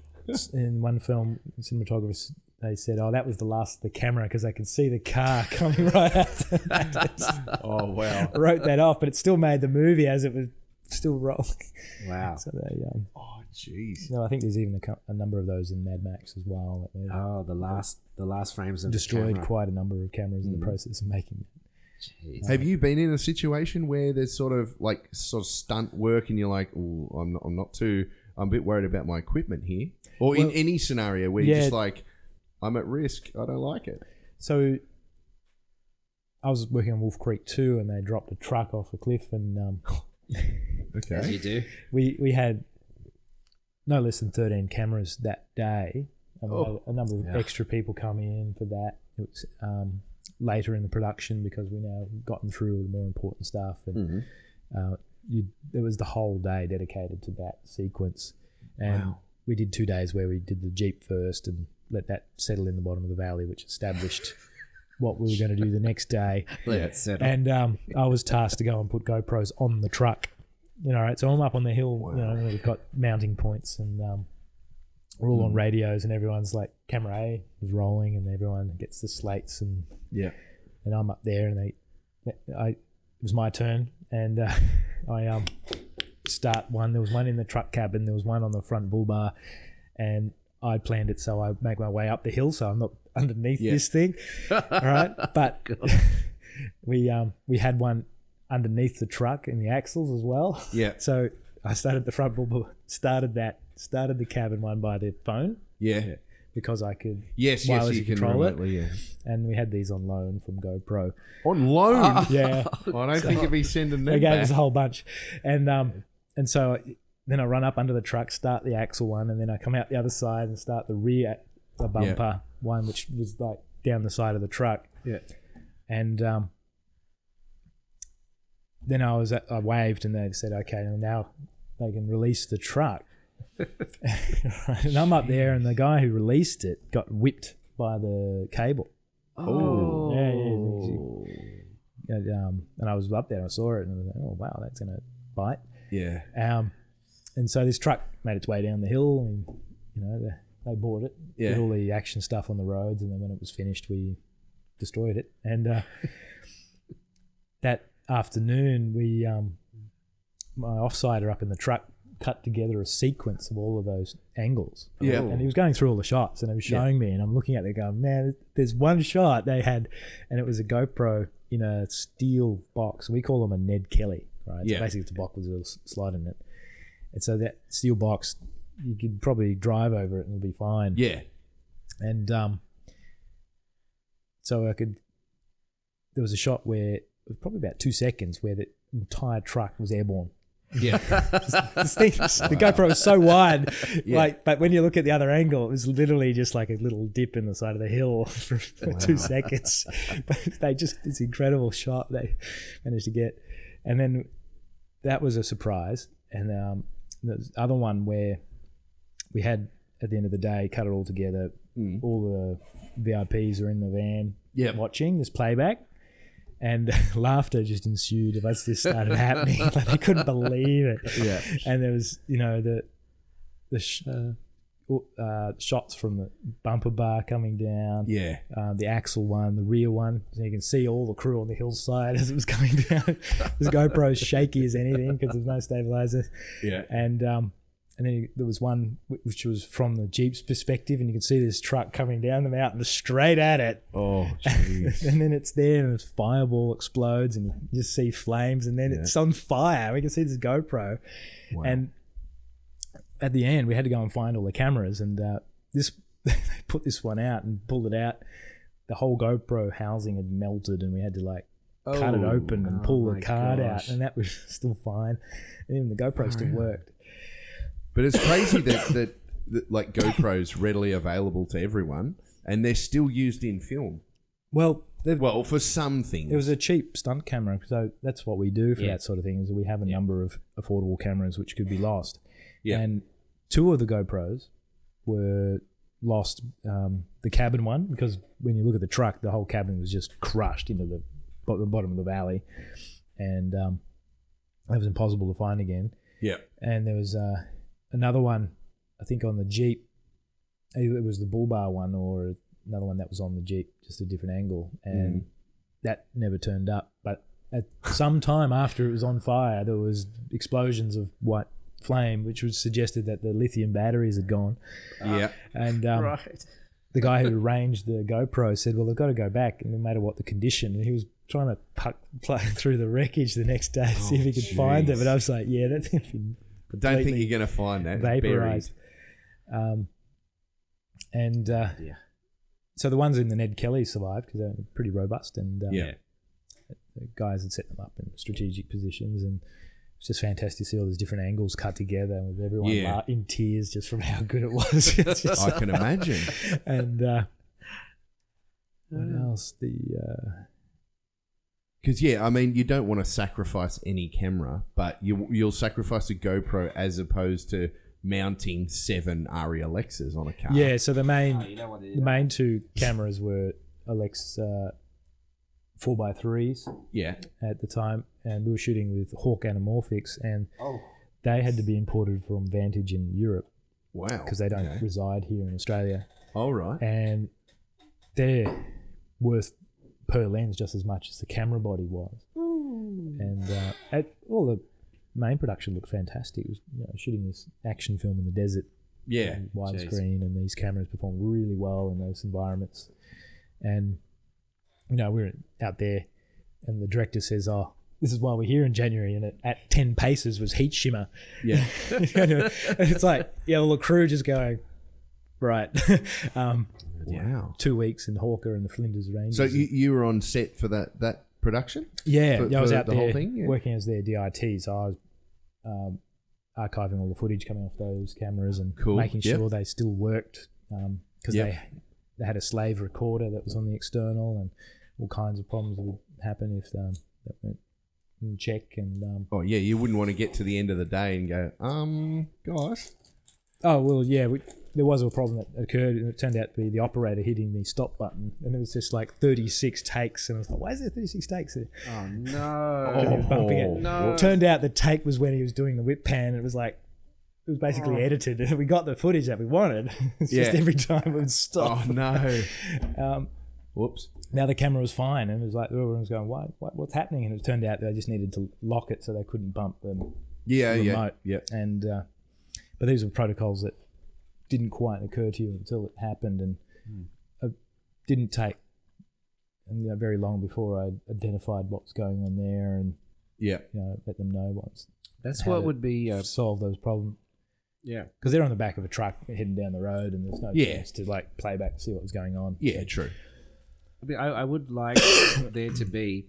in one film. Cinematographers, they said, "Oh, that was the last of the camera," because they could see the car coming right after that. Oh, wow. I wrote that off, but it still made the movie as it was still rolling. Wow. So they, Oh, jeez. no, I think there's even a number of those in Mad Max as well. Oh, the last frames of destroyed the camera. quite a number of cameras in the process of making it. Jeez. Have you been in a situation where there's sort of stunt work, and you're like, "Oh, I'm a bit worried about my equipment here," or in any scenario where you're just like, "I'm at risk. I don't like it." So I was working on Wolf Creek 2, and they dropped a truck off a cliff, and As you do. we had no less than 13 cameras that day. And we had a number of extra people coming in for that. It was later in the production because we now gotten through the more important stuff, and there was the whole day dedicated to that sequence. And we did 2 days where we did the Jeep first and let that settle in the bottom of the valley, which established what we were going to do the next day. And I was tasked to go and put GoPros on the truck. Right? So I'm up on the hill. We've got mounting points, and we're all on radios, and everyone's like, camera A was rolling, and everyone gets the slates, and I'm up there, and it was my turn, and I start one. There was one in the truck cabin, there was one on the front bull bar, and I planned it so I make my way up the hill, so I'm not underneath this thing. All right, but we had one underneath the truck in the axles as well. Yeah. So I started the front bull bar, started the cabin one by the phone. Yeah. Because I could wirelessly control it. And we had these on loan from GoPro. On loan? Yeah. I don't think you'd be sending them They gave back. us a whole bunch. And so then I run up under the truck, start the axle one, and then I come out the other side and start the rear bumper one, which was like down the side of the truck. Yeah. And then I waved, and they said, okay, now they can release the truck. And I'm up there, and the guy who released it got whipped by the cable. Oh. Yeah. And I was up there and I saw it, and I was like, oh, wow, that's going to bite. Yeah. And so this truck made its way down the hill, and, they bought it, did all the action stuff on the roads, and then when it was finished, we destroyed it. And that afternoon, my offsider up in the truck cut together a sequence of all of those angles. Yeah. And he was going through all the shots, and he was showing me, and I'm looking at it going, man, there's one shot they had, and it was a GoPro in a steel box. We call them a Ned Kelly, right? So basically it's a box with a little slide in it. And so that steel box, you could probably drive over it and it'll be fine. Yeah. And so there was a shot where it was probably about 2 seconds where the entire truck was airborne. Yeah. The GoPro was so wide, but when you look at the other angle, it was literally just like a little dip in the side of the hill for 2 seconds. But it's incredible shot they managed to get. And then that was a surprise. And there's the other one where we had, at the end of the day, cut it all together. All the VIPs are in the van watching this playback. And laughter just ensued as this started happening. Like, they couldn't believe it. Yeah. And there was, the shots from the bumper bar coming down. Yeah. The axle one, the rear one. So you can see all the crew on the hillside as it was coming down. This GoPro's shaky as anything because there's no stabilizer. Yeah. And then there was one which was from the Jeep's perspective, and you can see this truck coming down the mountain straight at it. Oh, jeez. And then it's there, and this fireball explodes, and you just see flames, and then it's on fire. We can see this GoPro. Wow. And at the end, we had to go and find all the cameras, and they put this one out and pulled it out. The whole GoPro housing had melted, and we had to cut it open and pull the card out, and that was still fine. And even the GoPro still worked. But it's crazy that like GoPro's readily available to everyone, and they're still used in film. Well, for some things. It was a cheap stunt camera, so that's what we do for that sort of thing. Is we have a number of affordable cameras which could be lost. Yeah. And 2 of the GoPros were lost. The cabin one, because when you look at the truck, the whole cabin was just crushed into the bottom of the valley, and it was impossible to find again. Yeah. And there was another one, I think, on the Jeep. It was the bull bar one, or another one that was on the Jeep, just a different angle, and that never turned up. But at some time after it was on fire, there was explosions of white flame, which was suggested that the lithium batteries had gone. Yeah. And the guy who arranged the GoPro said, well, they've got to go back, and no matter what the condition. And he was trying to play through the wreckage the next day to see if he could find it. But I was like, yeah, that's I don't think you're going to find that. Vaporized. So the ones in the Ned Kelly survived because they're pretty robust, and the guys had set them up in strategic positions, and It's just fantastic to see all these different angles cut together with everyone Yeah. in tears just from how good it was. It's just- I can imagine. And what else? Because I mean, you don't want to sacrifice any camera, but you'll sacrifice a GoPro as opposed to mounting 7 ARRI Alexas on a car. Yeah, so the main you know what it is. the main 2 cameras were Alexa 4x3s Yeah. at the time, and we were shooting with Hawk Anamorphics, and Oh. they had to be imported from Vantage in Europe Wow. because they don't Okay. reside here in Australia, All right. and they're worth per lens just as much as the camera body was. And all the main production looked fantastic. It was shooting this action film in the desert, Yeah. widescreen, and these cameras performed really well in those environments. And we were out there, and the director says, "Oh, this is why we're here in January." And at 10 paces was heat shimmer. Yeah. And it's like, all the crew just going, right. Wow. 2 weeks in Hawker and the Flinders Ranges. So you were on set for that production? Yeah, For I was out the there whole thing? Yeah. working as their DIT, so I was archiving all the footage coming off those cameras and Cool. making Yep. sure they still worked, because Yep. they had a slave recorder that was on the external, and all kinds of problems would happen if that went in check. And Oh, yeah. You wouldn't want to get to the end of the day and go, guys. oh well, yeah, there was a problem that occurred, and it turned out to be the operator hitting the stop button, and it was just like 36 takes, and I was like, why is there 36 takes there? Oh no! And he was bumping it. No. It turned out the take was when he was doing the whip pan, and it was like, it was basically edited. We got the footage that we wanted. It's just Yeah. every time it would stop. Oh, no. Whoops. Now the camera was fine, and it was like everyone was going, what's happening? And it turned out they just needed to lock it so they couldn't bump the Yeah, remote. yeah. And but these were protocols that didn't quite occur to you until it happened, and it didn't take very long before I identified what was going on there, and Yeah. let them know what's That's how what to would be. solve those problems. Yeah. Because they're on the back of a truck heading down the road, and there's no Yeah. chance to play back and see what was going on. Yeah, So- true. I would like there to be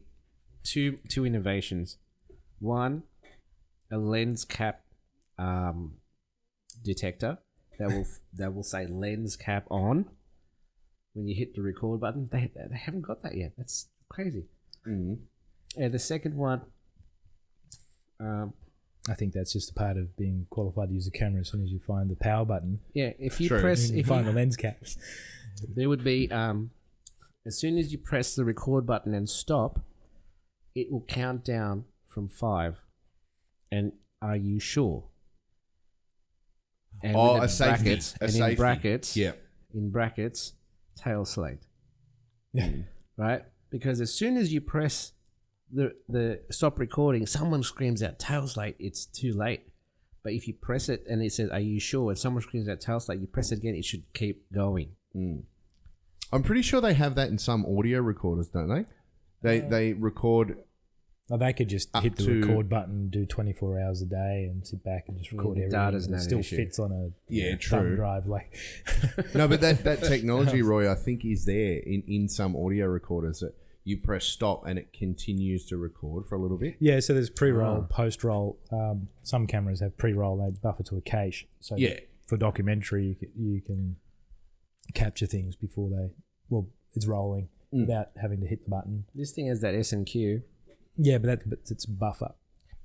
two innovations. One, a lens cap detector that will say lens cap on when you hit the record button. They haven't got that yet. That's crazy. Mm-hmm. And the second one, I think that's just a part of being qualified to use a camera. As soon as you find the power button, if you True. press, you if find you, the lens caps. there would be as soon as you press the record button and stop, it will count down from 5. And are you sure? And Oh, with the a safety. brackets, A and safety. in brackets, Yeah. tail slate, Yeah. right? Because as soon as you press the stop recording, someone screams out tail slate. It's too late. But if you press it and it says, "Are you sure?" and someone screams out tail slate, you press it again. It should keep going. I'm pretty sure they have that in some audio recorders, don't they? They record. Or they could just Up hit the to- record button, do 24 hours a day, and sit back and just record the everything. data's and not it an still issue. fits on a Yeah, thumb true. drive. No, but that technology, Roy, I think is there in some audio recorders that you press stop and it continues to record for a little bit. Yeah, so there's pre-roll, Oh. post-roll. Some cameras have pre-roll; they buffer to a cache. So Yeah. for documentary, you can capture things before it's rolling without having to hit the button. This thing has that S&Q. Yeah, but it's buffer.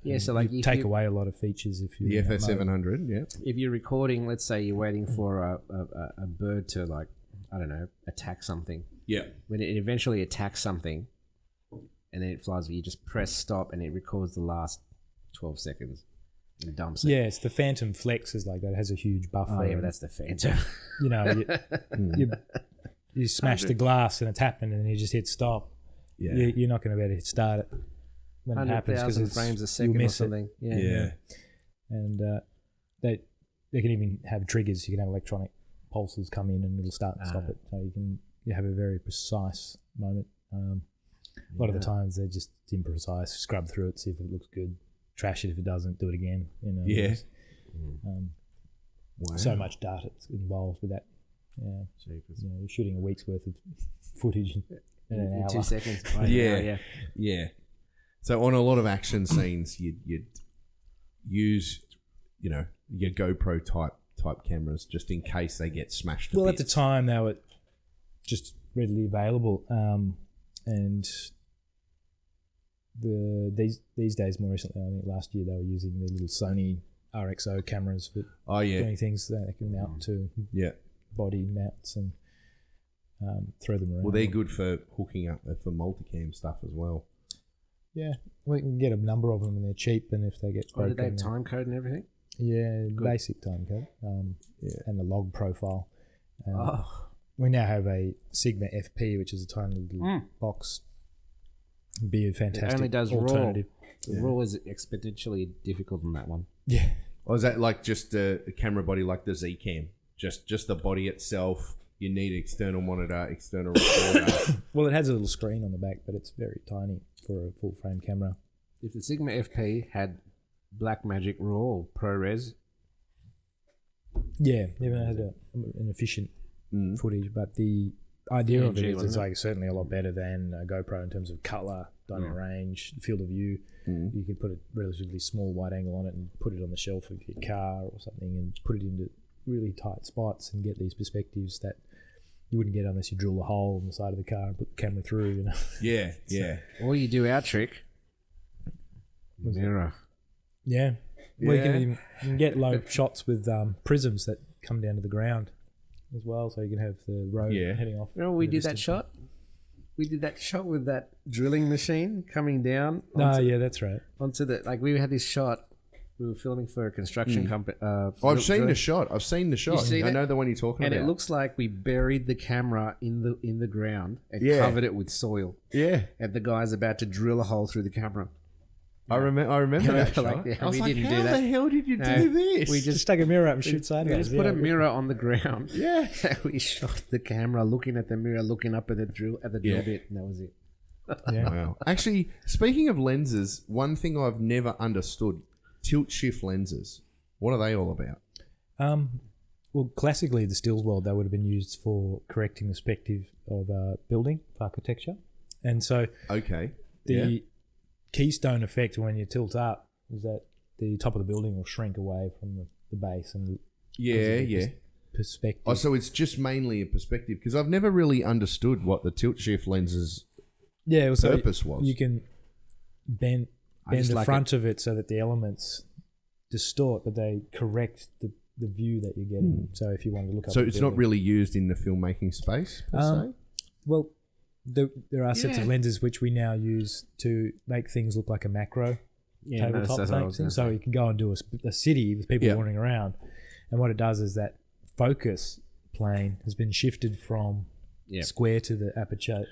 Yeah, so You like if take you- away a lot of features if you The FS700, yeah. if you're recording, let's say you're waiting for a bird to attack something. Yeah. When it eventually attacks something, and then it flies, you just press stop and it records the last 12 seconds and dumps it. Yeah, it's the Phantom Flex is like that. It has a huge buffer. Oh yeah, but and, that's the Phantom. you smash the glass and it's happened, and then you just hit stop. Yeah. You're not going to be able to hit start it when it happens because 100,000 frames a you'll second or miss it. something. Yeah. Yeah. And they can even have triggers. You can have electronic pulses come in and it'll start and stop it. So you have a very precise moment. A lot of the times they're just imprecise. Scrub through it, see if it looks good. Trash it if it doesn't. Do it again. Yeah. there's, Wow. So much data involved with that. Yeah. You're shooting a week's worth of footage in an In hour. 2 seconds. Yeah. Yeah. So on a lot of action scenes, you'd use, your GoPro type cameras just in case they get smashed. Well, at the time they were just readily available, and these days, more recently, I think last year they were using the little Sony RXO cameras for doing things that they can mount to body mounts and throw them around. Well, they're good for hooking up for multicam stuff as well. Yeah, we can get a number of them and they're cheap, and if they get broken... did they have time code and everything? Yeah, good. Basic time code and the log profile. We now have a Sigma FP, which is a tiny little box. It'd be a fantastic it only does alternative. RAW. RAW is exponentially difficult than that one. Yeah. Or is that like just a camera body like the Z-Cam? Just the body itself? You need external monitor, external recorder. Well, it has a little screen on the back, but it's very tiny for a full frame camera. If the Sigma FP had Blackmagic RAW or ProRes, it had an efficient footage, but the idea of it is it's like certainly a lot better than a GoPro in terms of color, dynamic range, field of view. You could put a relatively small wide angle on it and put it on the shelf of your car or something, and put it into really tight spots and get these perspectives that you wouldn't get unless you drill a hole in the side of the car and put the camera through. Yeah. Or you do our trick, mirror. Yeah. Well, you can get low shots with prisms that come down to the ground as well, so you can have the road heading off. Remember we did that shot? We did that shot with that drilling machine coming down. That's right. Onto we had this shot. We were filming for a construction company. I've seen the shot. I know the one you're talking about. And it looks like we buried the camera in the ground and covered it with soil. Yeah. And the guy's about to drill a hole through the camera. I remember that shot. I was like, how the hell did you do this? We just stuck a mirror up and shoot sideways. We just put a mirror on the ground. Yeah. We shot the camera, looking at the mirror, looking up at the drill bit, and that was it. Yeah. Wow. Actually, speaking of lenses, one thing I've never understood, tilt shift lenses. What are they all about? Well, classically, the stills world, they would have been used for correcting the perspective of building architecture. And so the keystone effect when you tilt up is that the top of the building will shrink away from the base and perspective. Oh, so it's just mainly a perspective, because I've never really understood what the tilt shift lenses purpose was. You can bend the front of it so that the elements distort, but they correct the view that you're getting. So if you want to look up, so it's not really used in the filmmaking space per se? Well, there are sets of lenses which we now use to make things look like a macro tabletop thing. So you can go and do a city with people wandering around, and what it does is that focus plane has been shifted from square to the aperture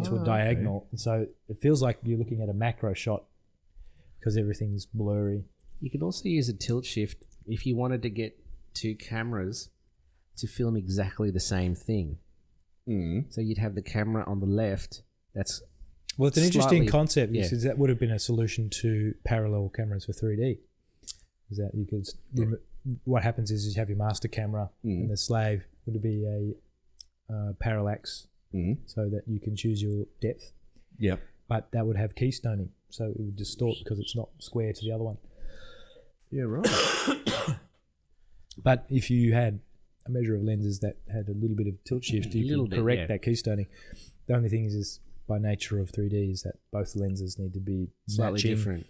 to a diagonal, and so it feels like you're looking at a macro shot because everything's blurry. You can also use a tilt shift if you wanted to get two cameras to film exactly the same thing. So you'd have the camera on the left. It's an interesting concept because that would have been a solution to parallel cameras for 3D. Is that you could what happens is you have your master camera and the slave would be a parallax, so that you can choose your depth. Yep. But that would have keystoning, so it would distort because it's not square to the other one. Yeah, right. But if you had a measure of lenses that had a little bit of tilt shift, you can correct that keystoning. The only thing is by nature of 3D is that both lenses need to be slightly matching. Different.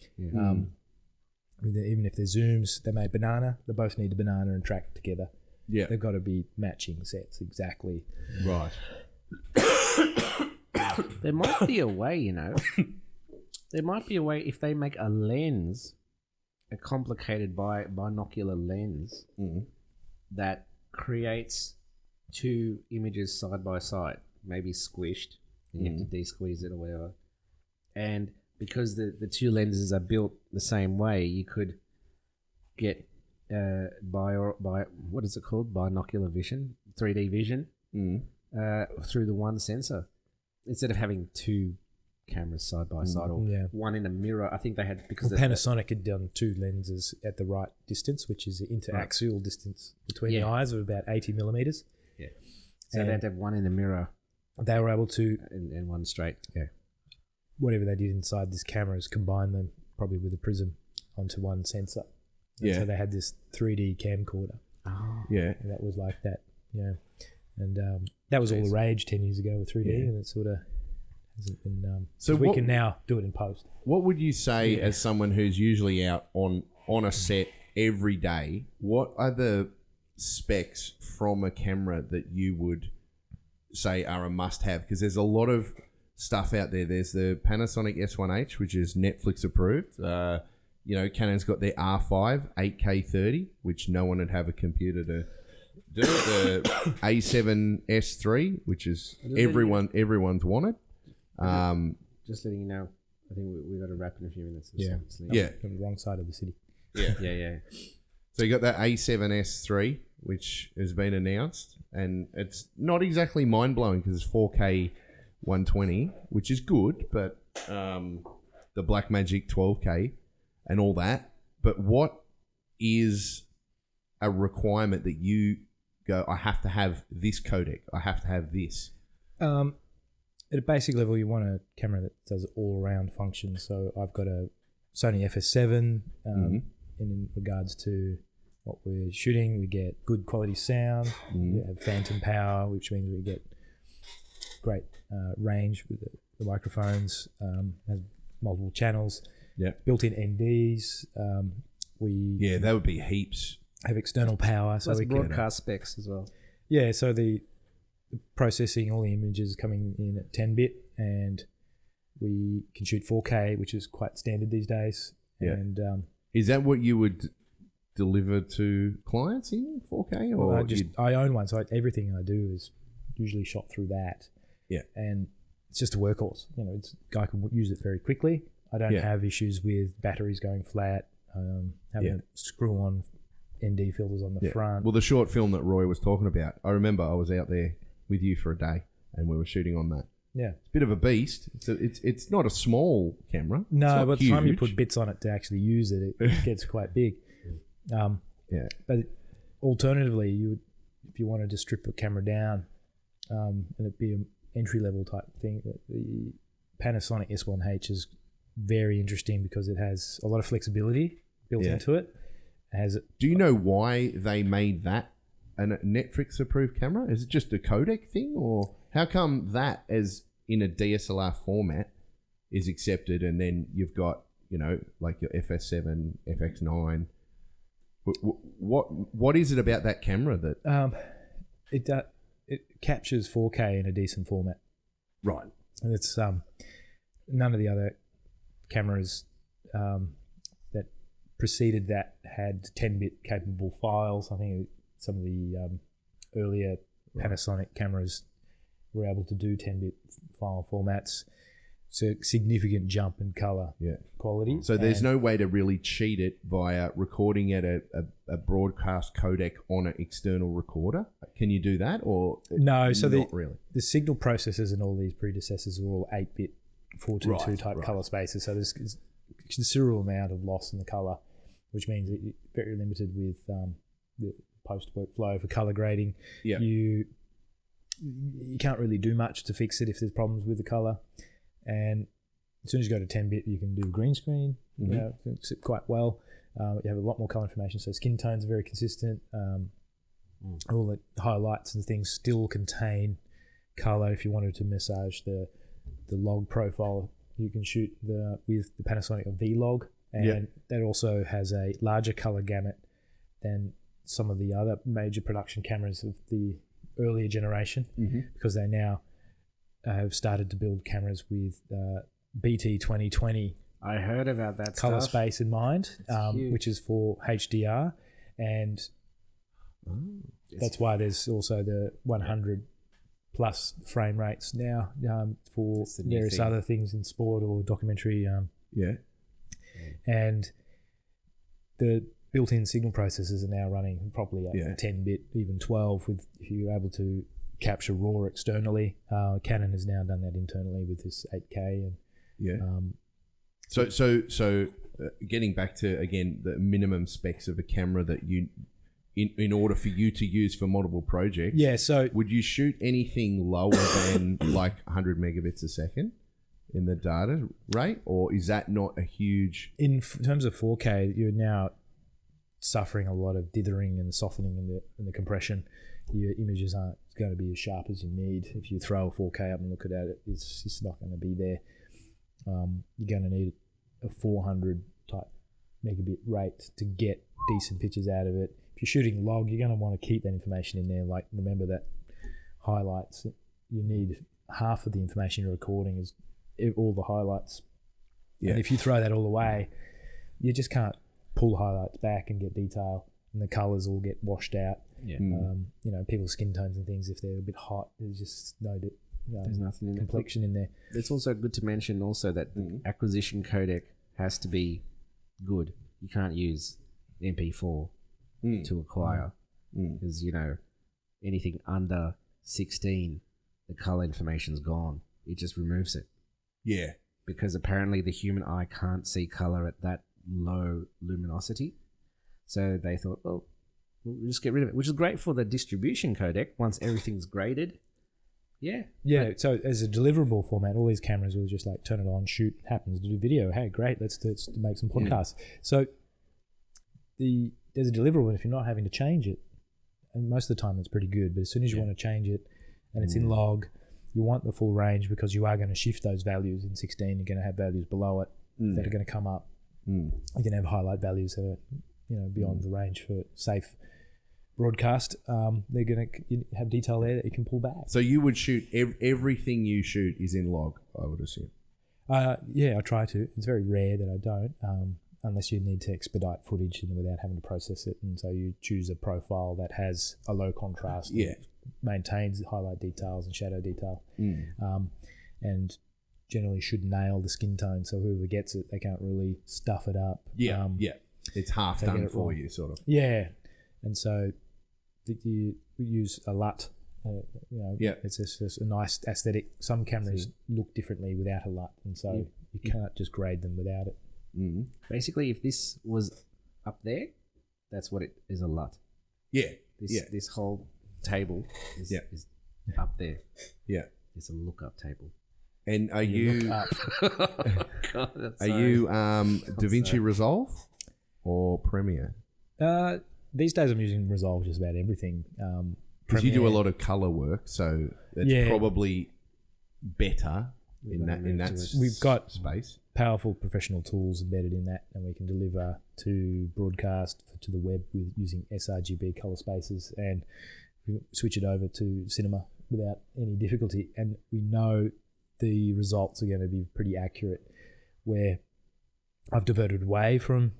Even if they're zooms, they make banana. They both need a banana and track together. Yeah, they've got to be matching sets exactly. Right. There might be a way, There might be a way if they make a lens, a complicated binocular lens, that creates two images side by side, maybe squished, and you have to de-squeeze it or whatever. And because the two lenses are built the same way, you could get what is it called? Binocular vision, 3D vision, through the one sensor, instead of having two cameras side by side or one in a mirror. I think they had Panasonic had done two lenses at the right distance, which is the interaxial distance between the eyes of about 80 millimeters. Yeah, so they had to have one in the mirror. They were able to and one straight. Yeah, whatever they did inside this camera is combine them probably with a prism onto one sensor. And Yeah. So they had this 3D camcorder. Oh. Yeah. And that was like that. Yeah. And that was all the rage 10 years ago with 3D, and it sort of hasn't been. So we what- can now do it in post. What would you say as someone who's usually out on a set every day? What are the specs from a camera that you would say are a must-have? Because there's a lot of stuff out there. There's the Panasonic S1H, which is Netflix approved. Canon's got their R5 8K 30, which no one would have a computer to do. The A7S3, which is everyone's wanted. Just letting you know, I think we got to wrap in a few minutes. Yeah. Yeah. On the wrong side of the city. Yeah. So you got that A7S3, which has been announced, and it's not exactly mind-blowing because it's 4K 120, which is good, but the Blackmagic 12K and all that. But what is a requirement that you go, I have to have this codec, I have to have this? At a basic level, you want a camera that does all-around functions. So I've got a Sony FS7. In regards to what we're shooting, we get good quality sound. We have phantom power, which means we get great range with the microphones. Has multiple channels. Yeah. Built-in NDs. We That would be heaps. have external power, so Plus we can broadcast specs as well. Yeah, so the processing all the images coming in at 10-bit, and we can shoot 4K, which is quite standard these days. Yeah. And Is that what you would deliver to clients in 4K? Or I own one, so everything I do is usually shot through that. Yeah. And it's just a workhorse. Guy can use it very quickly. I don't have issues with batteries going flat, having to screw on ND filters on the front. Well, the short film that Roy was talking about, I remember I was out there with you for a day and we were shooting on that. Yeah. It's a bit of a beast. It's not a small camera. It's No, not by the time you huge. put bits on it to actually use it, it gets quite big. But alternatively, if you wanted to strip the camera down, and it'd be an entry level type thing, the Panasonic S1H is very interesting because it has a lot of flexibility built into it. Do you know why they made that a Netflix approved camera? Is it just a codec thing, or how come that as in a DSLR format is accepted, and then you've got like your FS7, FX9? What is it about that camera that it captures 4K in a decent format, right? And it's none of the other cameras that preceded that had 10-bit capable files. I think some of the earlier Panasonic cameras were able to do 10-bit file formats. So significant jump in color quality. So there's no way to really cheat it via recording at a broadcast codec on an external recorder. Can you do that, or no? So not really. The signal processors and all these predecessors are all 8-bit 422 type color spaces. So there's a considerable amount of loss in the color, which means that you're very limited with the post workflow for color grading. Yeah. You can't really do much to fix it if there's problems with the color. And as soon as you go to 10-bit, you can do green screen. It's quite well. You have a lot more color information, so skin tones are very consistent. All the highlights and things still contain color. If you wanted to massage the log profile, you can shoot with the Panasonic V-Log, and that also has a larger color gamut than some of the other major production cameras of the earlier generation, because they now have started to build cameras with BT 2020. I heard about that color stuff. space in mind, which is for HDR, and that's why there's also the 100 plus frame rates now for various other things in sport or documentary. And the built-in signal processors are now running properly at 10-bit, even 12, with if you're able to capture RAW externally. Canon has now done that internally with this 8K. And So getting back to again the minimum specs of a camera that you, in order for you to use for multiple projects. Yeah. So would you shoot anything lower than like 100 megabits a second in the data rate, or is that not a huge? In terms of 4K, you're now suffering a lot of dithering and softening in the compression, your images aren't going to be as sharp as you need. If you throw a 4K up and look at it, it's just not going to be there. You're going to need a 400 type megabit rate to get decent pictures out of it. If you're shooting log, you're going to want to keep that information in there. Like, remember that highlights, you need half of the information you're recording is all the highlights. Yeah. And if you throw that all away, you just can't pull the highlights back and get detail, and the colors all get washed out. Yeah. People's skin tones and things, if they're a bit hot, there's just there's nothing in complexion in there. It's also good to mention also that the acquisition codec has to be good. You can't use MP4 to acquire because anything under 16, the color information's gone. It just removes it. Yeah, because apparently the human eye can't see color at that low luminosity, so they thought, well, we'll just get rid of it, which is great for the distribution codec once everything's graded. Yeah. So as a deliverable format, all these cameras will just like turn it on, shoot, happens to do video. Hey, great, let's make some podcasts. So there's a deliverable, and if you're not having to change it, and most of the time it's pretty good, but as soon as you want to change it and it's in log, you want the full range, because you are going to shift those values in 16. You're going to have values below it that are going to come up. You're going to have highlight values that are beyond the range for safe broadcast. They're going to have detail there that you can pull back. So you would shoot everything you shoot is in log, I would assume. Yeah, I try to. It's very rare that I don't, unless you need to expedite footage without having to process it. And so you choose a profile that has a low contrast, maintains highlight details and shadow detail, and generally should nail the skin tone. So whoever gets it, they can't really stuff it up. It's half done for you, sort of. Yeah, and so you use a LUT. It's just a nice aesthetic. Some cameras look differently without a LUT, and so you can't just grade them without it. Basically, if this was up there, that's what it is, a LUT. This whole table is up there. It's a lookup table. And are you DaVinci Resolve or Premiere? These days I'm using Resolve just about everything. Because you do a lot of color work, so it's probably better in that we've got space. Powerful professional tools embedded in that, and we can deliver to broadcast to the web with using sRGB color spaces, and we switch it over to cinema without any difficulty, and we know the results are going to be pretty accurate. Where I've diverted away from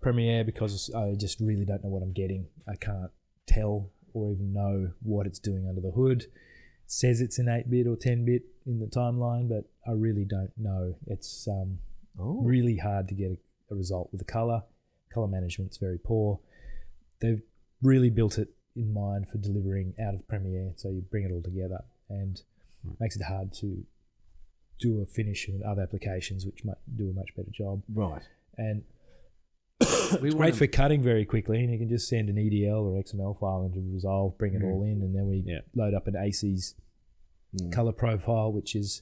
Premiere because I just really don't know what I'm getting. I can't tell or even know what it's doing under the hood. It says it's an 8-bit or 10-bit in the timeline, but I really don't know. It's really hard to get a result with the color. Color management's very poor. They've really built it in mind for delivering out of Premiere, so you bring it all together, and makes it hard to do a finish in other applications which might do a much better job. Right. And it's great for cutting very quickly, and you can just send an EDL or XML file into Resolve, bring it all in, and then we load up an ACES color profile, which is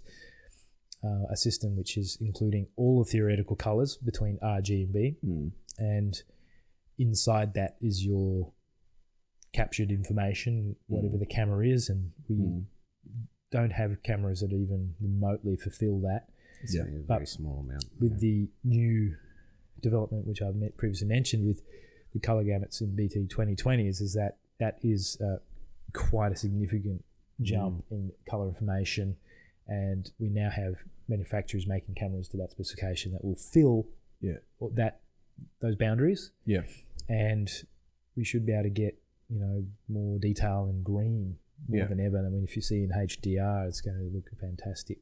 a system which is including all the theoretical colors between R, G, and B. And inside that is your captured information, whatever the camera is, and we don't have cameras that even remotely fulfill that. It's a very small amount. With the new development, which I've previously mentioned with the color gamuts in BT 2020, is that is quite a significant jump in color information, and we now have manufacturers making cameras to that specification that will fill those boundaries. And we should be able to get more detail in green more than ever. I mean, if you see in HDR, it's going to look fantastic.